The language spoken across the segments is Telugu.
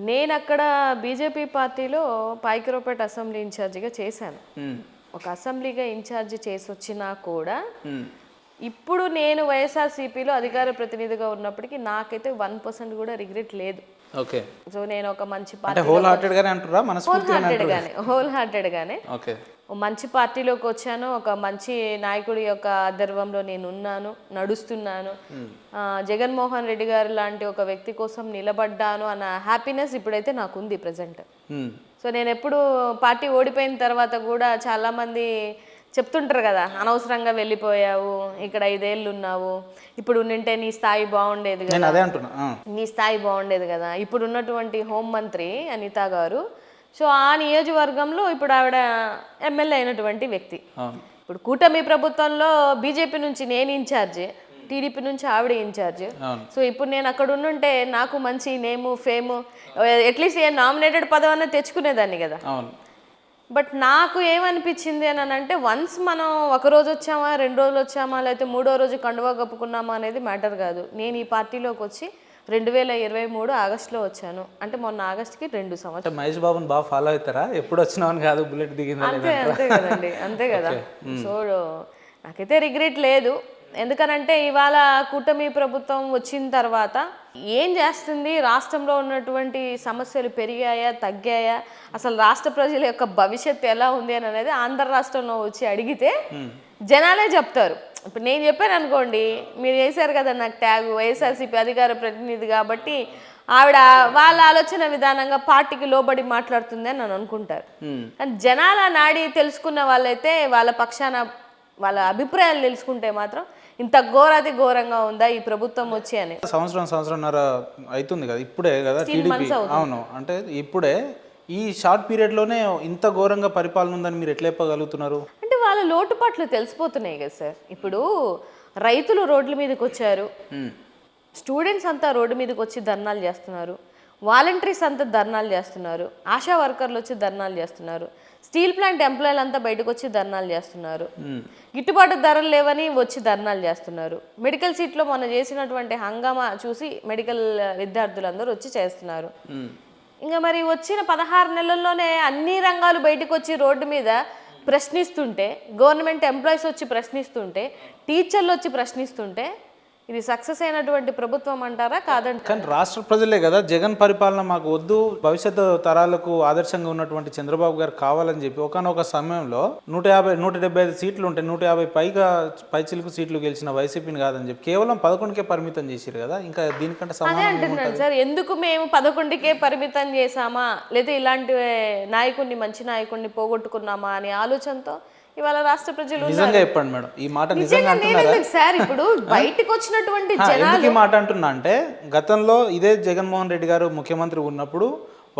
నేను అక్కడ బీజేపీ పార్టీలో పాయకరావుపేట అసెంబ్లీ ఇన్ఛార్జిగా చేశాను. ఒక అసెంబ్లీగా ఇన్ఛార్జి చేసి వచ్చినా కూడా ఇప్పుడు నేను వైఎస్ఆర్సీపీలో అధికార ప్రతినిధిగా ఉన్నప్పటికీ నాకైతే 1% కూడా రిగ్రెట్ లేదు. ఓకే. సో నేను ఒక మంచి పార్టీ హోల్ హార్టెడ్గానే అంటారా? హోల్ హార్టెడ్గానే మంచి పార్టీలోకి వచ్చాను. ఒక మంచి నాయకుడి యొక్క ఆధ్వర్యంలో నేను ఉన్నాను, నడుస్తున్నాను. జగన్మోహన్ రెడ్డి గారు లాంటి ఒక వ్యక్తి కోసం నిలబడ్డాను అన్న హ్యాపీనెస్ ఇప్పుడైతే నాకు ఉంది ప్రజెంట్. సో నేను ఎప్పుడు పార్టీ ఓడిపోయిన తర్వాత కూడా చాలామంది చెప్తుంటారు కదా, అనవసరంగా వెళ్ళిపోయావు, ఇక్కడ 5 ఏళ్ళు ఉన్నావు, ఇప్పుడు ఉంటే నీ స్థాయి బాగుండేది కదా, నీ స్థాయి బాగుండేది కదా. ఇప్పుడు ఉన్నటువంటి హోంమంత్రి అనిత గారు, సో ఆ నియోజకవర్గంలో ఇప్పుడు ఆవిడ ఎమ్మెల్యే అయినటువంటి వ్యక్తి. ఇప్పుడు కూటమి ప్రభుత్వంలో బీజేపీ నుంచి నేను ఇన్ఛార్జి, టీడీపీ నుంచి ఆవిడ ఇన్ఛార్జ్. సో ఇప్పుడు నేను అక్కడ ఉండుంటే నాకు మంచి నేము ఫేము అట్లీస్ట్ ఏ నామినేటెడ్ పదవన్నా తెచ్చుకునేదాన్ని కదా. బట్ నాకు ఏమనిపించింది అని అంటే, వన్స్ మనం 1 రోజు వచ్చామా, 2 రోజులు వచ్చామా, లేకపోతే 3వ రోజు కండువా కప్పుకున్నామా అనేది మ్యాటర్ కాదు. నేను ఈ పార్టీలోకి వచ్చి 2023 ఆగస్టులో వచ్చాను. అంటే మొన్న ఆగస్టుకి 2 సంవత్సరాలు. మహేష్ బాబుని బాగా ఫాలో అవుతారా? ఎప్పుడు వచ్చినామని కాదు, బుల్లెట్ దిగింది అంతే కదండి, అంతే కదా. సో నాకైతే రిగ్రెట్ లేదు. ఎందుకనంటే ఇవాళ కూటమి ప్రభుత్వం వచ్చిన తర్వాత ఏం చేస్తుంది, రాష్ట్రంలో ఉన్నటువంటి సమస్యలు పెరిగాయా తగ్గాయా, అసలు రాష్ట్ర ప్రజల యొక్క భవిష్యత్తు ఎలా ఉంది అని అనేది ఆంధ్ర రాష్ట్రంలో వచ్చి అడిగితే జనాలే చెప్తారు. ఇప్పుడు నేను చెప్పాను అనుకోండి, మీరు వేశారు కదా నాకు ట్యాగ్ వైఎస్ఆర్సీపీ అధికార ప్రతినిధి కాబట్టి ఆవిడ వాళ్ళ ఆలోచన విధానంగా పార్టీకి లోబడి మాట్లాడుతుంది అని నన్ను అనుకుంటారు. కానీ జనాల నాడి తెలుసుకున్న వాళ్ళైతే వాళ్ళ పక్షాన వాళ్ళ అభిప్రాయాలు తెలుసుకుంటే మాత్రం ఇంత ఘోరంగా ఉందా ఈ ప్రభుత్వం వచ్చి అని. సంవత్సరంన్నర అవుతుంది కదా, ఇప్పుడే కదా టీడీపీ. అవును, అంటే ఇప్పుడే ఈ షార్ట్ పీరియడ్లోనే ఇంత ఘోరంగా పరిపాలన ఉందని మీరు ఎట్లా చెప్పగలుగుతున్నారు? అంటే వాళ్ళ లోటుపాట్లు తెలిసిపోతున్నాయి కదా సార్. ఇప్పుడు రైతులు రోడ్ల మీదకి వచ్చారు, స్టూడెంట్స్ అంతా రోడ్డు మీదకి వచ్చి ధర్నాలు చేస్తున్నారు, వాలంటీర్స్ అంతా ధర్నాలు చేస్తున్నారు, ఆశా వర్కర్లు వచ్చి ధర్నాలు చేస్తున్నారు, స్టీల్ ప్లాంట్ ఎంప్లాయీలు అంతా బయటకు వచ్చి ధర్నాలు చేస్తున్నారు, గిట్టుబాటు ధరలు లేవని వచ్చి ధర్నాలు చేస్తున్నారు. మెడికల్ సీట్లో మొన్న చేసినటువంటి హంగామా చూసి మెడికల్ విద్యార్థులందరూ వచ్చి చేస్తున్నారు. ఇంకా మరి వచ్చిన 16 నెలల్లోనే అన్ని రంగాలు బయటకు వచ్చి రోడ్డు మీద ప్రశ్నిస్తుంటే, గవర్నమెంట్ ఎంప్లాయీస్ వచ్చి ప్రశ్నిస్తుంటే, టీచర్లు వచ్చి ప్రశ్నిస్తుంటే ఇది సక్సెస్ అయినటువంటి ప్రభుత్వం అంటారా? కాదండి. కానీ రాష్ట్ర ప్రజలే కదా జగన్ పరిపాలన మాకు వద్దు, భవిష్యత్తు తరాలకు ఆదర్శంగా ఉన్నటువంటి చంద్రబాబు గారు కావాలని చెప్పి ఒకనొక సమయంలో 175 సీట్లు ఉంటే 150 పైచిలకు సీట్లు గెలిచిన వైసీపీని కాదని చెప్పి కేవలం 11కే పరిమితం చేశారు కదా. ఇంకా దీనికంటే అదే అంటున్నాను సార్, ఎందుకు మేము 11కే పరిమితం చేశామా, లేదా ఇలాంటి నాయకుడిని మంచి నాయకుడిని పోగొట్టుకున్నామా అనే ఆలోచనతో ఇవాళ రాష్ట్ర ప్రజలు నిజంగా చెప్పండి మేడం, ఈ మాట నిజంగా అంటున్నారా సార్? ఇప్పుడు బయటకు వచ్చినటువంటి జనాలు ఈ మాట అంటున్నా అంటే, గతంలో ఇదే జగన్మోహన్ రెడ్డి గారు ముఖ్యమంత్రి ఉన్నప్పుడు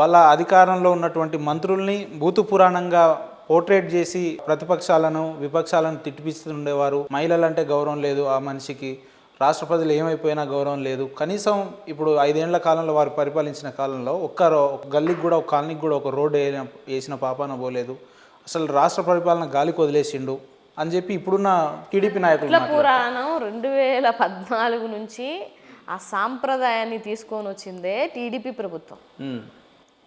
వాళ్ళ అధికారంలో ఉన్నటువంటి మంత్రుల్ని భూతు పురాణంగా పోర్ట్రేట్ చేసి ప్రతిపక్షాలను విపక్షాలను తిట్టిపిస్తుండేవారు. మహిళలంటే గౌరవం లేదు ఆ మనిషికి, రాష్ట్ర ప్రజలు ఏమైపోయినా గౌరవం లేదు. కనీసం ఇప్పుడు 5 ఏళ్ల కాలంలో వారు పరిపాలించిన కాలంలో ఒక్క గల్లీకి కూడా, ఒక కాలనీకి కూడా ఒక రోడ్డు వేసిన పాపాన పోలేదు. అసలు రాష్ట్ర పరిపాలన గాలికి వదిలేసిండు అని చెప్పి ఇప్పుడున్న టీడీపీ నాయకులు పురాణం 2014 నుంచి ఆ సాంప్రదాయాన్ని తీసుకొని వచ్చిందే టీడీపీ ప్రభుత్వం.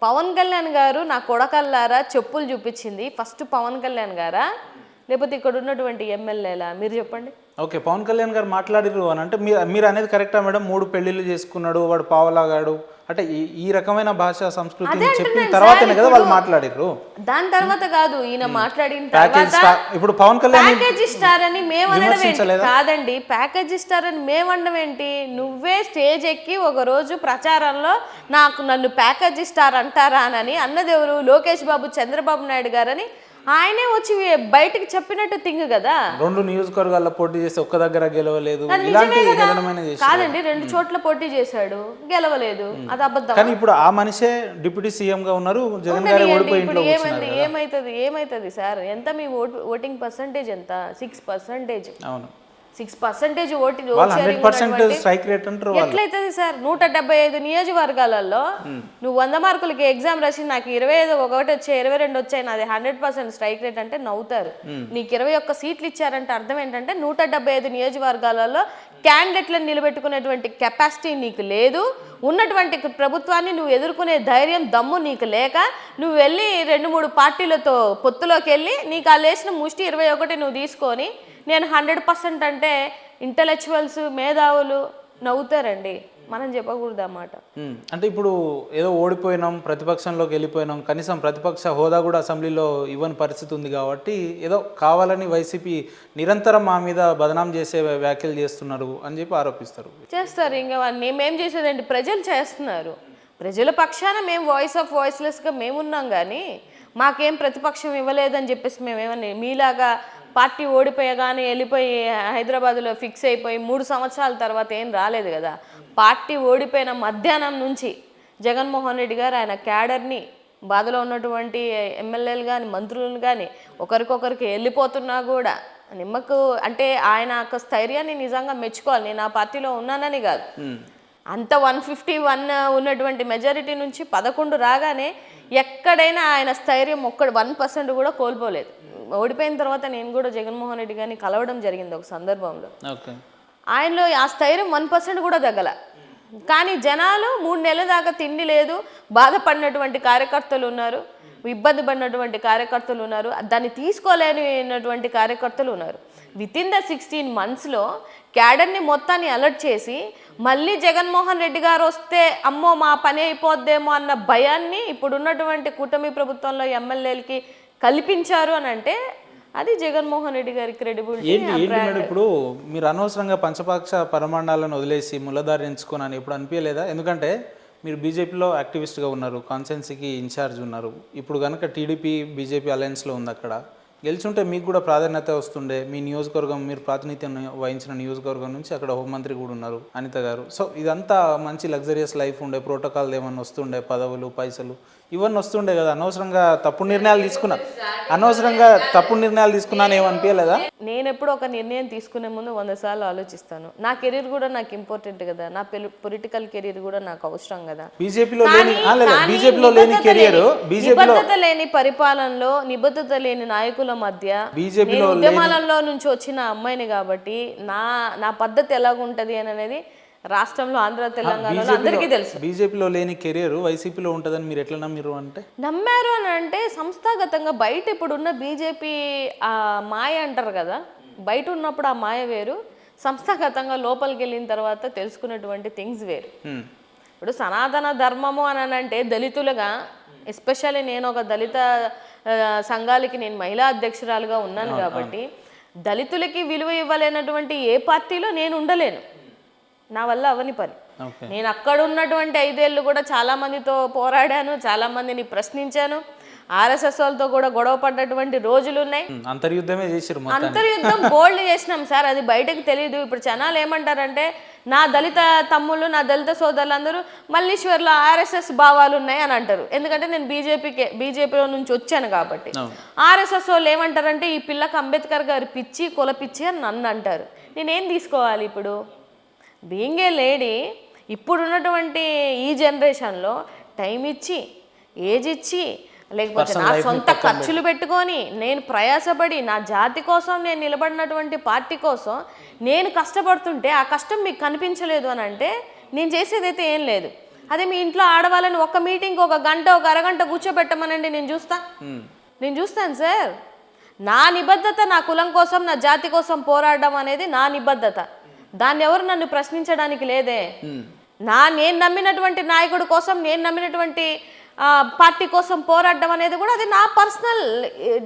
పవన్ కళ్యాణ్ గారు నా కొడకల్లారా చెప్పులు చూపించింది ఫస్ట్ పవన్ కళ్యాణ్ గారా, లేకపోతే ఇక్కడ ఉన్నటువంటి ఎమ్మెల్యేలా? మీరు చెప్పండి. ఓకే, పవన్ కళ్యాణ్ గారు మాట్లాడిరు అని అంటే మీరు అనేది కరెక్టా మేడం? 3 పెళ్లిళ్ళు చేసుకున్నాడు వాడు, పావలాగాడు అంటే ఈ రకమైన భాషా సంస్కృతిని చెప్పిన తర్వాతనే కదా వాళ్ళు మాట్లాడిరు. దాని తర్వాత కాదు, ఈయన మాట్లాడిన తర్వాత ఇప్పుడు పవన్ కళ్యాణ్ ప్యాకేజీ స్టార్ అని మేము అనడం ఏంటి? కాదండి, ప్యాకేజీ స్టార్ అని మేము అనడం ఏంటి? నువ్వే స్టేజ్ ఎక్కి ఒక రోజు ప్రచారంలో నన్ను ప్యాకేజీ స్టార్ అంటారా అని అన్నది ఎవరు? లోకేష్ బాబు, చంద్రబాబు నాయుడు గారని ఆయనే వచ్చి బయటకు చెప్పినట్టు తింగ్ కదా. 2 నియోజకవర్గాల్లో పోటీ చేసి ఒక్క దగ్గర గెలవలేదు. కాదండి, 2 చోట్ల పోటీ చేశాడు, గెలవలేదు, అది అబద్ధం. కానీ ఇప్పుడు ఆ మనిషే డిప్యూటీ సీఎం గా ఉన్నారు, జగన్ గారు ఓడిపోయి ఇంట్లో కూర్చున్నారు. ఏమైతుంది సార్? ఎంత మీ ఓటింగ్ పర్సంటేజ్ ఎంత? 6%. అవును, వాళ్ళు ఓటు 100% స్ట్రైక్ రేట్ అంటారు వాళ్ళు. ఎట్లయితుంది సార్? 175 నియోజకవర్గాలలో నువ్వు 100 మార్కులకి ఎగ్జామ్ రాసి నాకు 25 ఒకటి వచ్చాయి 22 వచ్చాయి నాది 100% స్ట్రైక్ రేట్ అంటే నవ్వుతారు. నీకు 21 సీట్లు ఇచ్చారంటే అర్థం ఏంటంటే 175 నియోజకవర్గాలలో క్యాండిడేట్లను నిలబెట్టుకునేటువంటి కెపాసిటీ నీకు లేదు. ఉన్నటువంటి ప్రభుత్వాన్ని నువ్వు ఎదుర్కొనే ధైర్యం దమ్ము నీకు లేక నువ్వు వెళ్ళి 2-3 పార్టీలతో పొత్తులోకి వెళ్ళి నీకు ఆ లేచిన ముష్టి 21 నువ్వు తీసుకొని నేను 100% అంటే ఇంటలెక్చువల్స్ మేధావులు నవ్వుతారండి. మనం చెప్పకూడదు అన్నమాట. అంటే ఇప్పుడు ఏదో ఓడిపోయినాం, ప్రతిపక్షంలోకి వెళ్ళిపోయినాం, కనీసం ప్రతిపక్ష హోదా కూడా అసెంబ్లీలో ఇవ్వని పరిస్థితి ఉంది కాబట్టి ఏదో కావాలని వైసీపీ నిరంతరం మా మీద బదనాం చేసే వ్యాఖ్యలు చేస్తున్నారు అని చెప్పి ఆరోపిస్తారు. చేస్తారు. ఇంకా మేమేం చేసేదండి? ప్రజలు చేస్తున్నారు. ప్రజల పక్షాన మేము వాయిస్ ఆఫ్ వాయిస్లెస్గా మేమున్నాం, కానీ మాకేం ప్రతిపక్షం ఇవ్వలేదని చెప్పేసి మేమేమన్నా మీలాగా పార్టీ ఓడిపోయగానే వెళ్ళిపోయి హైదరాబాద్లో ఫిక్స్ అయిపోయి 3 సంవత్సరాల తర్వాత ఏం రాలేదు కదా. పార్టీ ఓడిపోయిన మధ్యాహ్నం నుంచి జగన్మోహన్ రెడ్డి గారు ఆయన క్యాడర్ని, బాధలో ఉన్నటువంటి ఎమ్మెల్యేలు కానీ మంత్రులను కానీ ఒకరికొకరికి వెళ్ళిపోతున్నా కూడా నిమ్మకు అంటే ఆయన యొక్క స్థైర్యాన్ని నిజంగా మెచ్చుకోవాలి. నేను ఆ పార్టీలో ఉన్నానని కాదు, అంత 151 ఉన్నటువంటి మెజారిటీ నుంచి 11 రాగానే ఎక్కడైనా ఆయన స్థైర్యం 1% కూడా కోల్పోలేదు. ఓడిపోయిన తర్వాత నేను కూడా జగన్మోహన్ రెడ్డి గారిని కలవడం జరిగింది ఒక సందర్భంలో. ఆయనలో ఆ స్థైర్యం 1% కూడా తగ్గల. కానీ జనాలు 3 నెలల దాకా తిండి లేదు, బాధపడినటువంటి కార్యకర్తలు ఉన్నారు, ఇబ్బంది పడినటువంటి కార్యకర్తలు ఉన్నారు, దాన్ని తీసుకోలేనటువంటి కార్యకర్తలు ఉన్నారు. వితిన్ ద 16 monthsలో క్యాడర్ని మొత్తాన్ని అలర్ట్ చేసి మళ్ళీ జగన్మోహన్ రెడ్డి గారు వస్తే అమ్మో మా పని అయిపోద్దేమో అన్న భయాన్ని ఇప్పుడున్నటువంటి కూటమి ప్రభుత్వంలో ఎమ్మెల్యేలకి కల్పించారు అని అంటే అది జగన్మోహన్ రెడ్డి గారి క్రెడిబిలిటీ. ఏంటి మేడం ఇప్పుడు మీరు అనవసరంగా పంచపక్ష పరమాణాలను వదిలేసి ముళ్ళదారి ఎంచుకొని అని ఎప్పుడు అనిపించలేదా? ఎందుకంటే మీరు బీజేపీలో యాక్టివిస్ట్గా ఉన్నారు, కాన్స్టిట్యున్సీకి ఇన్ఛార్జ్ ఉన్నారు. ఇప్పుడు కనుక టీడీపీ బీజేపీ అలయన్స్లో ఉంది, అక్కడ గెలిచుంటే మీకు కూడా ప్రాధాన్యత వస్తుండే. మీ నియోజకవర్గం, మీరు ప్రాతినిధ్యం వహించిన నియోజకవర్గం నుంచి అక్కడ హోంమంత్రి కూడా ఉన్నారు అనిత గారు. సో ఇదంతా మంచి లగ్జరియస్ లైఫ్ ఉండే, ప్రోటోకాల్ ఏమన్నా వస్తుండే, పదవులు పైసలు ఇవన్నీ వస్తుండే కదా. అనవసరంగా తప్పుడు నిర్ణయాలు తీసుకున్నాను ఏమనిపించలేదా? నేను ఎప్పుడు ఒక నిర్ణయం తీసుకునే ముందు 100 సార్లు ఆలోచిస్తాను. నా కెరీర్ కూడా నాకు ఇంపార్టెంట్ కదా, నా పొలిటికల్ కెరీర్ కూడా నాకు అవసరం కదా. నిబద్ధత లేని పరిపాలనలో, నిబద్ధత లేని నాయకుల మధ్య ఉద్యమాలలో నుంచి వచ్చిన అమ్మాయిని కాబట్టి నా పద్ధతి ఎలాగుంటది అని అనేది రాష్ట్రంలో ఆంధ్ర తెలంగాణలో అందరికీ తెలుసు. బీజేపీలో లేని కెరీర్ వైసీపీలో ఉంటుందని మీరు ఎట్లా నమ్మారు అని అంటే సంస్థాగతంగా బయట ఇప్పుడున్న బీజేపీ మాయ అంటారు కదా, బయట ఉన్నప్పుడు ఆ మాయ వేరు, సంస్థాగతంగా లోపలికి వెళ్ళిన తర్వాత తెలుసుకున్నటువంటి థింగ్స్ వేరు. ఇప్పుడు సనాతన ధర్మము అని అంటే దళితులుగా, ఎస్పెషల్లీ నేను ఒక దళిత సంఘాలకి నేను మహిళా అధ్యక్షురాలుగా ఉన్నాను కాబట్టి దళితులకి విలువ ఇవ్వలేనటువంటి ఏ పార్టీలో నేను ఉండలేను, నా వల్ల అవని పని. నేను అక్కడ ఉన్నటువంటి 5 ఏళ్ళు కూడా చాలా మందితో పోరాడాను, చాలా మందిని ప్రశ్నించాను, ఆర్ఎస్ఎస్ వాళ్ళతో కూడా గొడవ పడ్డటువంటి రోజులు ఉన్నాయి. అంతర్యుద్ధం బోల్డ్ చేసినాం సార్, అది బయటకు తెలియదు. ఇప్పుడు జనాలు ఏమంటారంటే నా దళిత తమ్ముళ్ళు, నా దళిత సోదరులందరూ మల్లీశ్వర్లో ఆర్ఎస్ఎస్ భావాలు ఉన్నాయి అని అంటారు. ఎందుకంటే నేను బీజేపీలో నుంచి వచ్చాను కాబట్టి. ఆర్ఎస్ఎస్ వాళ్ళు ఏమంటారంటే ఈ పిల్లకి అంబేద్కర్ గారి పిచ్చి, కుల పిచ్చి అని నన్ను అంటారు. నేనేం తీసుకోవాలి? ఇప్పుడు బీయింగ్ ఏ లేడీ ఇప్పుడున్నటువంటి ఈ జనరేషన్లో టైం ఇచ్చి, ఏజ్ ఇచ్చి, లేకపోతే నా సొంత ఖర్చులు పెట్టుకొని నేను ప్రయాసపడి నా జాతి కోసం నేను నిలబడినటువంటి పార్టీ కోసం నేను కష్టపడుతుంటే ఆ కష్టం మీకు కనిపించలేదు అని అంటే నేను చేసేదైతే ఏం లేదు. అదే మీ ఇంట్లో ఆడవాళ్ళని ఒక మీటింగ్ 1 గంట 1 అరగంట కూర్చోబెట్టమనండి, నేను చూస్తాను సార్. నా నిబద్ధత నా కులం కోసం, నా జాతి కోసం పోరాడడం అనేది నా నిబద్ధత. దాన్ని ఎవరు నన్ను ప్రశ్నించడానికి లేదే. నేను నమ్మినటువంటి నాయకుడి కోసం, నేను నమ్మినటువంటి పార్టీ కోసం పోరాడడం అనేది కూడా అది నా పర్సనల్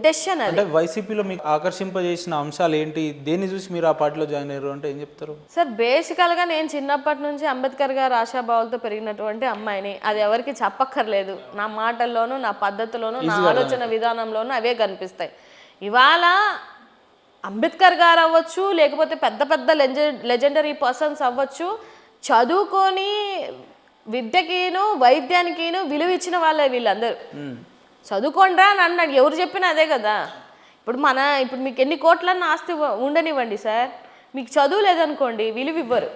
డెసిషన్. అంటే వైసీపీలో మీకు ఆకర్షింపజేసిన అంశాలు ఏంటి? దేన్ని చూసి మీరు ఆ పార్టీలో జాయిన్ అయ్యారు అంటే ఏం చెప్తారు? సార్ బేసికల్గా నేను చిన్నప్పటి నుంచి అంబేద్కర్ గారు ఆశాభావాలతో పెరిగినటువంటి అమ్మాయిని. అది ఎవరికి చెప్పక్కర్లేదు. నా మాటల్లోనూ, నా పద్ధతిలోనూ, నా ఆలోచన విధానంలోనూ అవే కనిపిస్తాయి. ఇవాళ అంబేద్కర్ గారు అవ్వచ్చు, లేకపోతే పెద్ద పెద్ద లెజెండరీ పర్సన్స్ అవ్వచ్చు, చదువుకొని విద్యకిను వైద్యానికిను విలువ ఇచ్చిన వాళ్ళే వీళ్ళందరూ. చదువుకోండ్రా అని అన్నాడు, ఎవరు చెప్పినా అదే కదా. ఇప్పుడు మీకు ఎన్ని కోట్లన్న ఆస్తి ఉండనివ్వండి సార్, మీకు చదువు లేదనుకోండి విలువ ఇవ్వరు.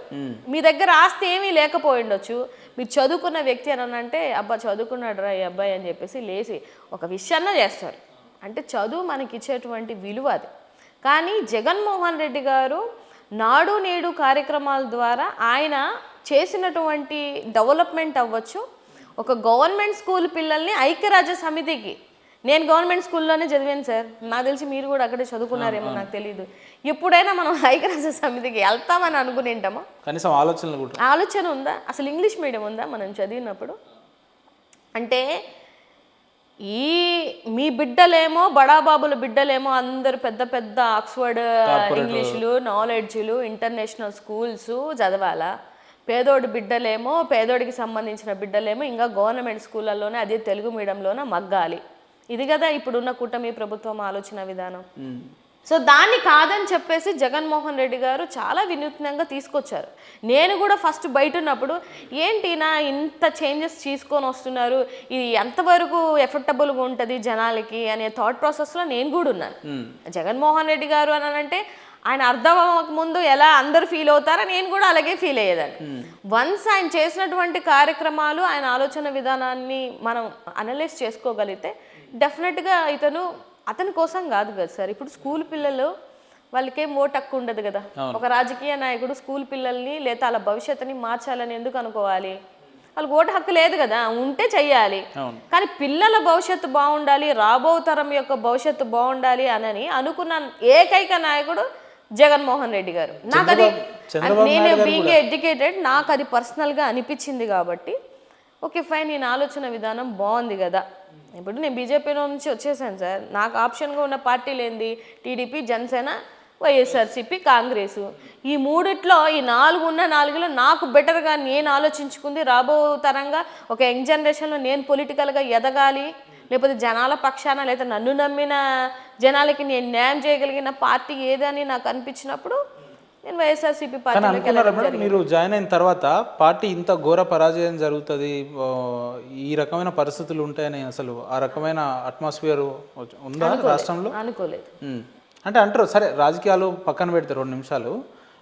మీ దగ్గర ఆస్తి ఏమీ లేకపోయి ఉండొచ్చు, మీరు చదువుకున్న వ్యక్తి అని అంటే అబ్బా చదువుకున్నాడు రా ఈ అబ్బాయి అని చెప్పేసి లేచి ఒక విషయాన్న చేస్తారు. అంటే చదువు మనకి ఇచ్చేటువంటి విలువ అది. కానీ జగన్మోహన్ రెడ్డి గారు నాడు నేడు కార్యక్రమాల ద్వారా ఆయన చేసినటువంటి డెవలప్మెంట్ అవ్వచ్చు, ఒక గవర్నమెంట్ స్కూల్ పిల్లల్ని ఐక్యరాజ్య సమితికి, నేను గవర్నమెంట్ స్కూల్లోనే చదివాను సార్, నాకు తెలిసి మీరు కూడా అక్కడే చదువుకున్నారేమో నాకు తెలియదు, ఎప్పుడైనా మనం ఐక్యరాజ్య సమితికి వెళ్తామని అనుకుని ఉంటామా? కనీసం ఆలోచన ఉందా? అసలు ఇంగ్లీష్ మీడియం ఉందా మనం చదివినప్పుడు? అంటే మీ బిడ్డలేమో బడాబాబుల బిడ్డలేమో అందరు పెద్ద పెద్ద ఆక్స్ఫర్డ్ ఇంగ్లీషులు నాలెడ్జ్లు ఇంటర్నేషనల్ స్కూల్స్ చదవాలా, పేదోడి బిడ్డలేమో పేదోడికి సంబంధించిన బిడ్డలేమో ఇంకా గవర్నమెంట్ స్కూళ్ళల్లోనే అదే తెలుగు మీడియంలోనే మగ్గాలి. ఇది కదా ఇప్పుడున్న కూటమి ప్రభుత్వం ఆలోచన విధానం. సో దాన్ని కాదని చెప్పేసి జగన్మోహన్ రెడ్డి గారు చాలా వినూత్నంగా తీసుకొచ్చారు. నేను కూడా ఫస్ట్ బయట ఉన్నప్పుడు ఏంటి నా ఇంత చేంజెస్ తీసుకొని వస్తున్నారు, ఇది ఎంతవరకు ఎఫెక్టబుల్గా ఉంటుంది జనాలకి అనే థాట్ ప్రాసెస్లో నేను కూడా ఉన్నాను. జగన్మోహన్ రెడ్డి గారు అని అంటే ఆయన అర్థం అవ్వక ముందు ఎలా అందరూ ఫీల్ అవుతారో నేను కూడా అలాగే ఫీల్ అయ్యేదాన్ని. వన్స్ ఆయన చేసినటువంటి కార్యక్రమాలు, ఆయన ఆలోచన విధానాన్ని మనం అనలైజ్ చేసుకోగలిగితే డెఫినెట్గా అతని కోసం కాదు కదా సార్. ఇప్పుడు స్కూల్ పిల్లలు వాళ్ళకేం ఓటు హక్కు ఉండదు కదా. ఒక రాజకీయ నాయకుడు స్కూల్ పిల్లల్ని లేదా వాళ్ళ భవిష్యత్తుని మార్చాలని ఎందుకు అనుకోవాలి? వాళ్ళకి ఓటు హక్కు లేదు కదా, ఉంటే చెయ్యాలి. కానీ పిల్లల భవిష్యత్తు బాగుండాలి, రాబో తరం యొక్క భవిష్యత్తు బాగుండాలి అని అనుకున్న ఏకైక నాయకుడు జగన్మోహన్ రెడ్డి గారు. నాకు అది, నేను బీయింగ్ ఎడ్యుకేటెడ్, నాకు అది పర్సనల్గా అనిపించింది కాబట్టి ఓకే ఫైన్, నేను ఆలోచన విధానం బాగుంది కదా. ఇప్పుడు నేను బీజేపీలో నుంచి వచ్చేసాను సార్, నాకు ఆప్షన్గా ఉన్న పార్టీలు ఏంది? టీడీపీ, జనసేన, వైఎస్ఆర్సీపీ, కాంగ్రెస్. ఈ మూడిట్లో ఈ 4 నాకు బెటర్గా నేను ఆలోచించుకుంది రాబో తరంగా ఒక యంగ్ జనరేషన్లో నేను పొలిటికల్గా ఎదగాలి, లేకపోతే జనాల పక్షాన లేదా నన్ను నమ్మిన జనాలకి నేను న్యాయం చేయగలిగిన పార్టీ ఏదని నాకు అనిపించినప్పుడు నేను వైఎస్ఆర్సీపీ పార్టీ. మీరు జాయిన్ అయిన తర్వాత పార్టీ ఇంత ఘోర పరాజయం జరుగుతుంది, ఈ రకమైన పరిస్థితులు ఉంటాయని అసలు ఆ రకమైన అట్మాస్ఫియర్ ఉందా రాష్ట్రంలో? అనుకోలేదు. అంటే అంటారు సరే, రాజకీయాలు పక్కన పెడతారు 2 నిమిషాలు,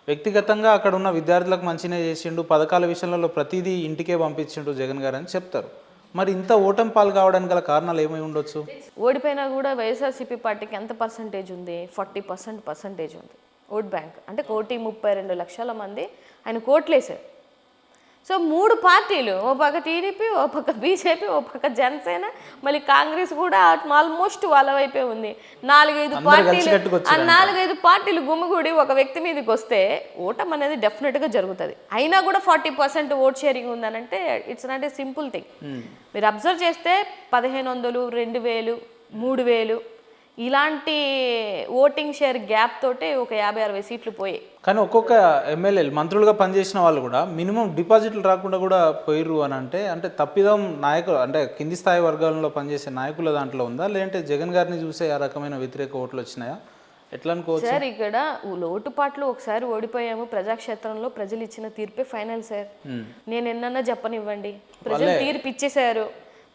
వ్యక్తిగతంగా అక్కడ ఉన్న విద్యార్థులకు మంచినే చేసిండు, పథకాల విషయంలో ప్రతిదీ ఇంటికే పంపించిండు జగన్ గారు అని చెప్తారు. మరి ఇంత ఓటమి పాలు కావడానికి గల కారణాలు ఏమై ఉండొచ్చు? ఓడిపోయినా కూడా వైఎస్ఆర్సీపీ పార్టీకి ఎంత పర్సంటేజ్ ఉంది? 40% ఉంది ఓట్ బ్యాంక్. అంటే 1,32,00,000 మంది ఆయన కోట్లేశారు. సో 3 పార్టీలు, ఓ పక్క టీడీపీ, ఓ పక్క బీజేపీ, ఓ పక్క జనసేన, మళ్ళీ కాంగ్రెస్ కూడా ఆల్మోస్ట్ వాళ్ళ వైపే ఉంది. 4-5 పార్టీలు గుమిగూడి ఒక వ్యక్తి మీదకి వస్తే ఓటం అనేది డెఫినెట్గా జరుగుతుంది. అయినా కూడా 40% ఓట్ షేరింగ్ ఉందనంటే it's not a simple thing. మీరు అబ్జర్వ్ చేస్తే 1,500, 2,000, 3,000 ఇలాంటి ఓటింగ్ షేర్ గ్యాప్ తోటే ఒక 50-60 సీట్లు పోయాయి. కానీ ఒక్కొక్క ఎమ్మెల్యేలు మంత్రులుగా పనిచేసిన వాళ్ళు కూడా మినిమం డిపాజిట్లు రాకుండా కూడా పోయిర్రు అని అంటే తప్పిదం నాయకులు, అంటే కింది స్థాయి వర్గాలలో పనిచేసే నాయకుల దాంట్లో ఉందా, లేదంటే జగన్ గారిని చూసే ఆ రకమైన వ్యతిరేక ఓట్లు వచ్చినాయా? ఎట్లా అనుకోవచ్చు సార్? ఇక్కడ లోటుపాట్లు ఒకసారి ఓడిపోయాము, ప్రజాక్షేత్రంలో ప్రజలు ఇచ్చిన తీర్పే ఫైనల్ సార్. నేను ఎన్నన్నా చెప్పనివ్వండి, ప్రజలు తీర్పు ఇచ్చేశారు,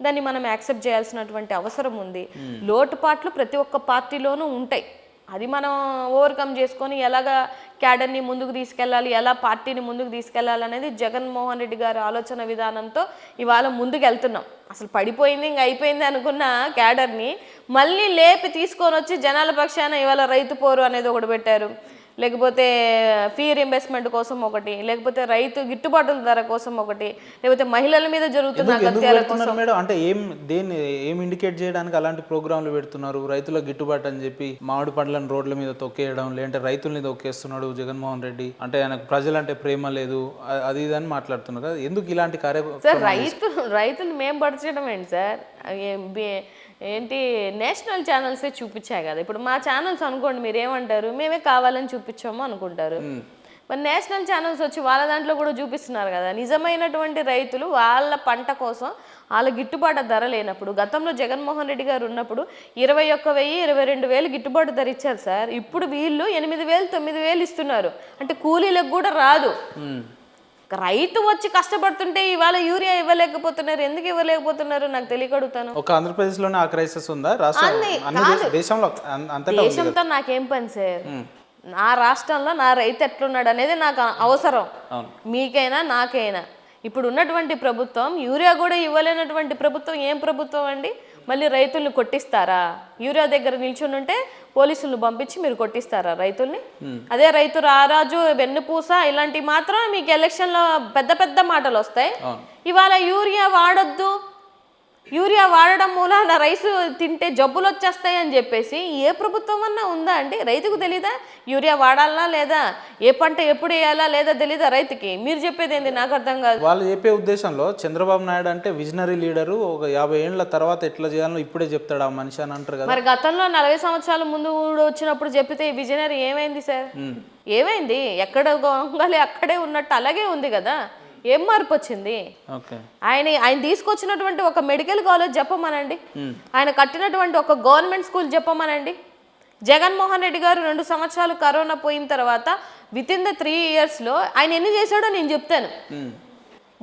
దాన్ని మనం యాక్సెప్ట్ చేయాల్సినటువంటి అవసరం ఉంది. లోటుపాట్లు ప్రతి ఒక్క పార్టీలోనూ ఉంటాయి, అది మనం ఓవర్కమ్ చేసుకొని ఎలాగా క్యాడర్ని ముందుకు తీసుకెళ్ళాలి, ఎలా పార్టీని ముందుకు తీసుకెళ్ళాలి అనేది జగన్మోహన్ రెడ్డి గారి ఆలోచన విధానంతో ఇవాళ ముందుకు వెళ్తున్నాం. అసలు పడిపోయింది ఇంక అయిపోయింది అనుకున్న క్యాడర్ని మళ్ళీ లేపి తీసుకొని వచ్చి జనాల పక్షాన ఇవాళ రైతు పోరు అనేది ఒకటి పెట్టారు, లేకపోతే ఫీ రీయింబర్స్మెంట్ కోసం ఒకటి, లేకపోతే రైతు గిట్టుబాటు ధర కోసం ఒకటి, లేకపోతే మహిళల మీద జరుగుతున్న అగత్యాల కోసం. మేడం అంటే ఏం ఇండికేట్ చేయడానికి అలాంటి ప్రోగ్రాంలు పెడుతున్నారు? రైతుల గిట్టుబాటు అని చెప్పి మామిడి పండ్లను రోడ్ల మీద తొక్కేయడం, లేదంటే రైతుల్ని తొక్కేస్తున్నాడు జగన్మోహన్ రెడ్డి, అంటే ఆయనకు ప్రజలంటే ప్రేమ లేదు, అది ఇది అని మాట్లాడుతున్నారు కదా, ఎందుకు ఇలాంటి సార్? రైతులు మేము పడిచడం ఏంటి సార్? ఏంటి నేషనల్ ఛానల్సే చూపించాయి కదా. ఇప్పుడు మా ఛానల్స్ అనుకోండి, మీరు ఏమంటారు, మేమే కావాలని చూపించాము అనుకుంటారు. మరి నేషనల్ ఛానల్స్ వచ్చి వాళ్ళ దాంట్లో కూడా చూపిస్తున్నారు కదా. నిజమైనటువంటి రైతులు వాళ్ళ పంట కోసం వాళ్ళ గిట్టుబాటు ధర లేనప్పుడు, గతంలో జగన్మోహన్ రెడ్డి గారు ఉన్నప్పుడు 21,000, 22,000 గిట్టుబాటు ధర ఇచ్చారు సార్. ఇప్పుడు వీళ్ళు 8,000, 9,000 ఇస్తున్నారు. అంటే కూలీలకు కూడా రాదు. రైతు వచ్చి కష్టపడుతుంటే ఇవాళ యూరియా ఇవ్వలేకపోతున్నారు. ఎందుకు ఇవ్వలేకపోతున్నారు నాకు తెలియకడుగుతాను. ఒక ఆంధ్రప్రదేశ్లోనే ఆ క్రైసిస్ ఉందా? దేశంతో నాకేం పని సార్. నా రాష్ట్రంలో నా రైతు ఎట్లున్నాడు అనేది నాకు అవసరం, మీకైనా నాకైనా. ఇప్పుడు ఉన్నటువంటి ప్రభుత్వం యూరియా కూడా ఇవ్వలేనటువంటి ప్రభుత్వం ఏం ప్రభుత్వం అండి? మళ్ళీ రైతుల్ని కొట్టిస్తారా? యూరియా దగ్గర నిల్చుని ఉంటే పోలీసులను పంపించి మీరు కొట్టిస్తారా రైతుల్ని? అదే రైతు రారాజు, వెన్నుపూస ఇలాంటివి మాత్రం మీకు ఎలక్షన్లో పెద్ద పెద్ద మాటలు వస్తాయి. ఇవాళ యూరియా వాడొద్దు, యూరియా వాడడం మూలాన రైస్ తింటే జబ్బులు వచ్చేస్తాయి అని చెప్పేసి ఏ ప్రభుత్వం అన్నా ఉందా అండి? రైతుకు తెలీదా యూరియా వాడాలా లేదా, ఏ పంట ఎప్పుడు వేయాలా లేదా తెలీదా రైతుకి? మీరు చెప్పేది ఏంది నాకు అర్థం కాదు. వాళ్ళు చెప్పే ఉద్దేశంలో చంద్రబాబు నాయుడు అంటే విజనరీ లీడరు, ఒక 50 ఏళ్ల తర్వాత ఎట్లా చేయాలో ఇప్పుడే చెప్తాడు ఆ మనిషి అని అంటారు కదా. మరి గతంలో 40 సంవత్సరాల ముందు వచ్చినప్పుడు చెప్పితే ఈ విజనరీ ఏమైంది సార్? ఏమైంది? ఎక్కడ గొంగలి అక్కడే ఉన్నట్టు అలాగే ఉంది కదా. ఏం మార్పు వచ్చింది? ఆయన తీసుకొచ్చినటువంటి ఒక మెడికల్ కాలేజ్ చెప్పమనండి, ఆయన కట్టినటువంటి ఒక గవర్నమెంట్ స్కూల్ చెప్పమనండి. జగన్మోహన్ రెడ్డి గారు 2 సంవత్సరాలు కరోనా పోయిన తర్వాత వితిన్ ద 3 ఇయర్స్లో ఆయన ఎన్ని చేశాడో నేను చెప్తాను.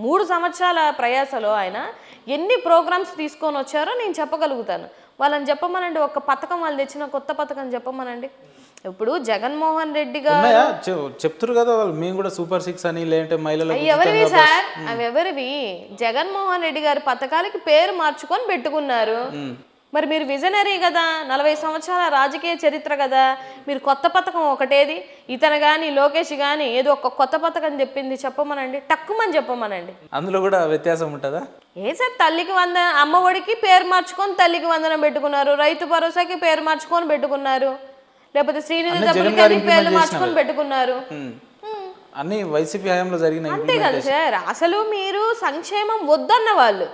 3 సంవత్సరాల ప్రయాసలో ఆయన ఎన్ని ప్రోగ్రామ్స్ తీసుకొని వచ్చారో నేను చెప్పగలుగుతాను. వాళ్ళని చెప్పమనండి, ఒక పథకం వాళ్ళు తెచ్చిన కొత్త పథకం చెప్పమనండి. ఇప్పుడు జగన్మోహన్ రెడ్డి గారు చెప్తారు కదా, మేము కూడా సూపర్ 6 అని, లేదంటే మహిళలకు ఎవరివి సార్? అవి ఎవరివి? జగన్మోహన్ రెడ్డి గారి పథకాలకి పేరు మార్చుకొని పెట్టుకున్నారు. మరి మీరు విజనరీ కదా, 40 సంవత్సరాల రాజకీయ చరిత్ర కదా, మీరు కొత్త పథకం ఒకటేది? ఇతను కానీ లోకేష్ కానీ ఏదో ఒక కొత్త పథకం చెప్పింది చెప్పమనండి, టక్కుమని చెప్పమనండి. అందులో కూడా వ్యత్యాసం ఉంటుందా? ఏ సార్, తల్లికి అమ్మ ఒడికి పేరు మార్చుకొని తల్లికి వందనం పెట్టుకున్నారు, రైతు భరోసాకి పేరు మార్చుకొని పెట్టుకున్నారు, లేకపోతే శ్రీనిధి డబ్బులకి పేర్లు మార్చుకొని పెట్టుకున్నారు. అన్ని వైసీపీ హయాంలో జరిగిన అంతే కదా సార్. అసలు మీరు సంక్షేమం వద్దన్న వాళ్ళు,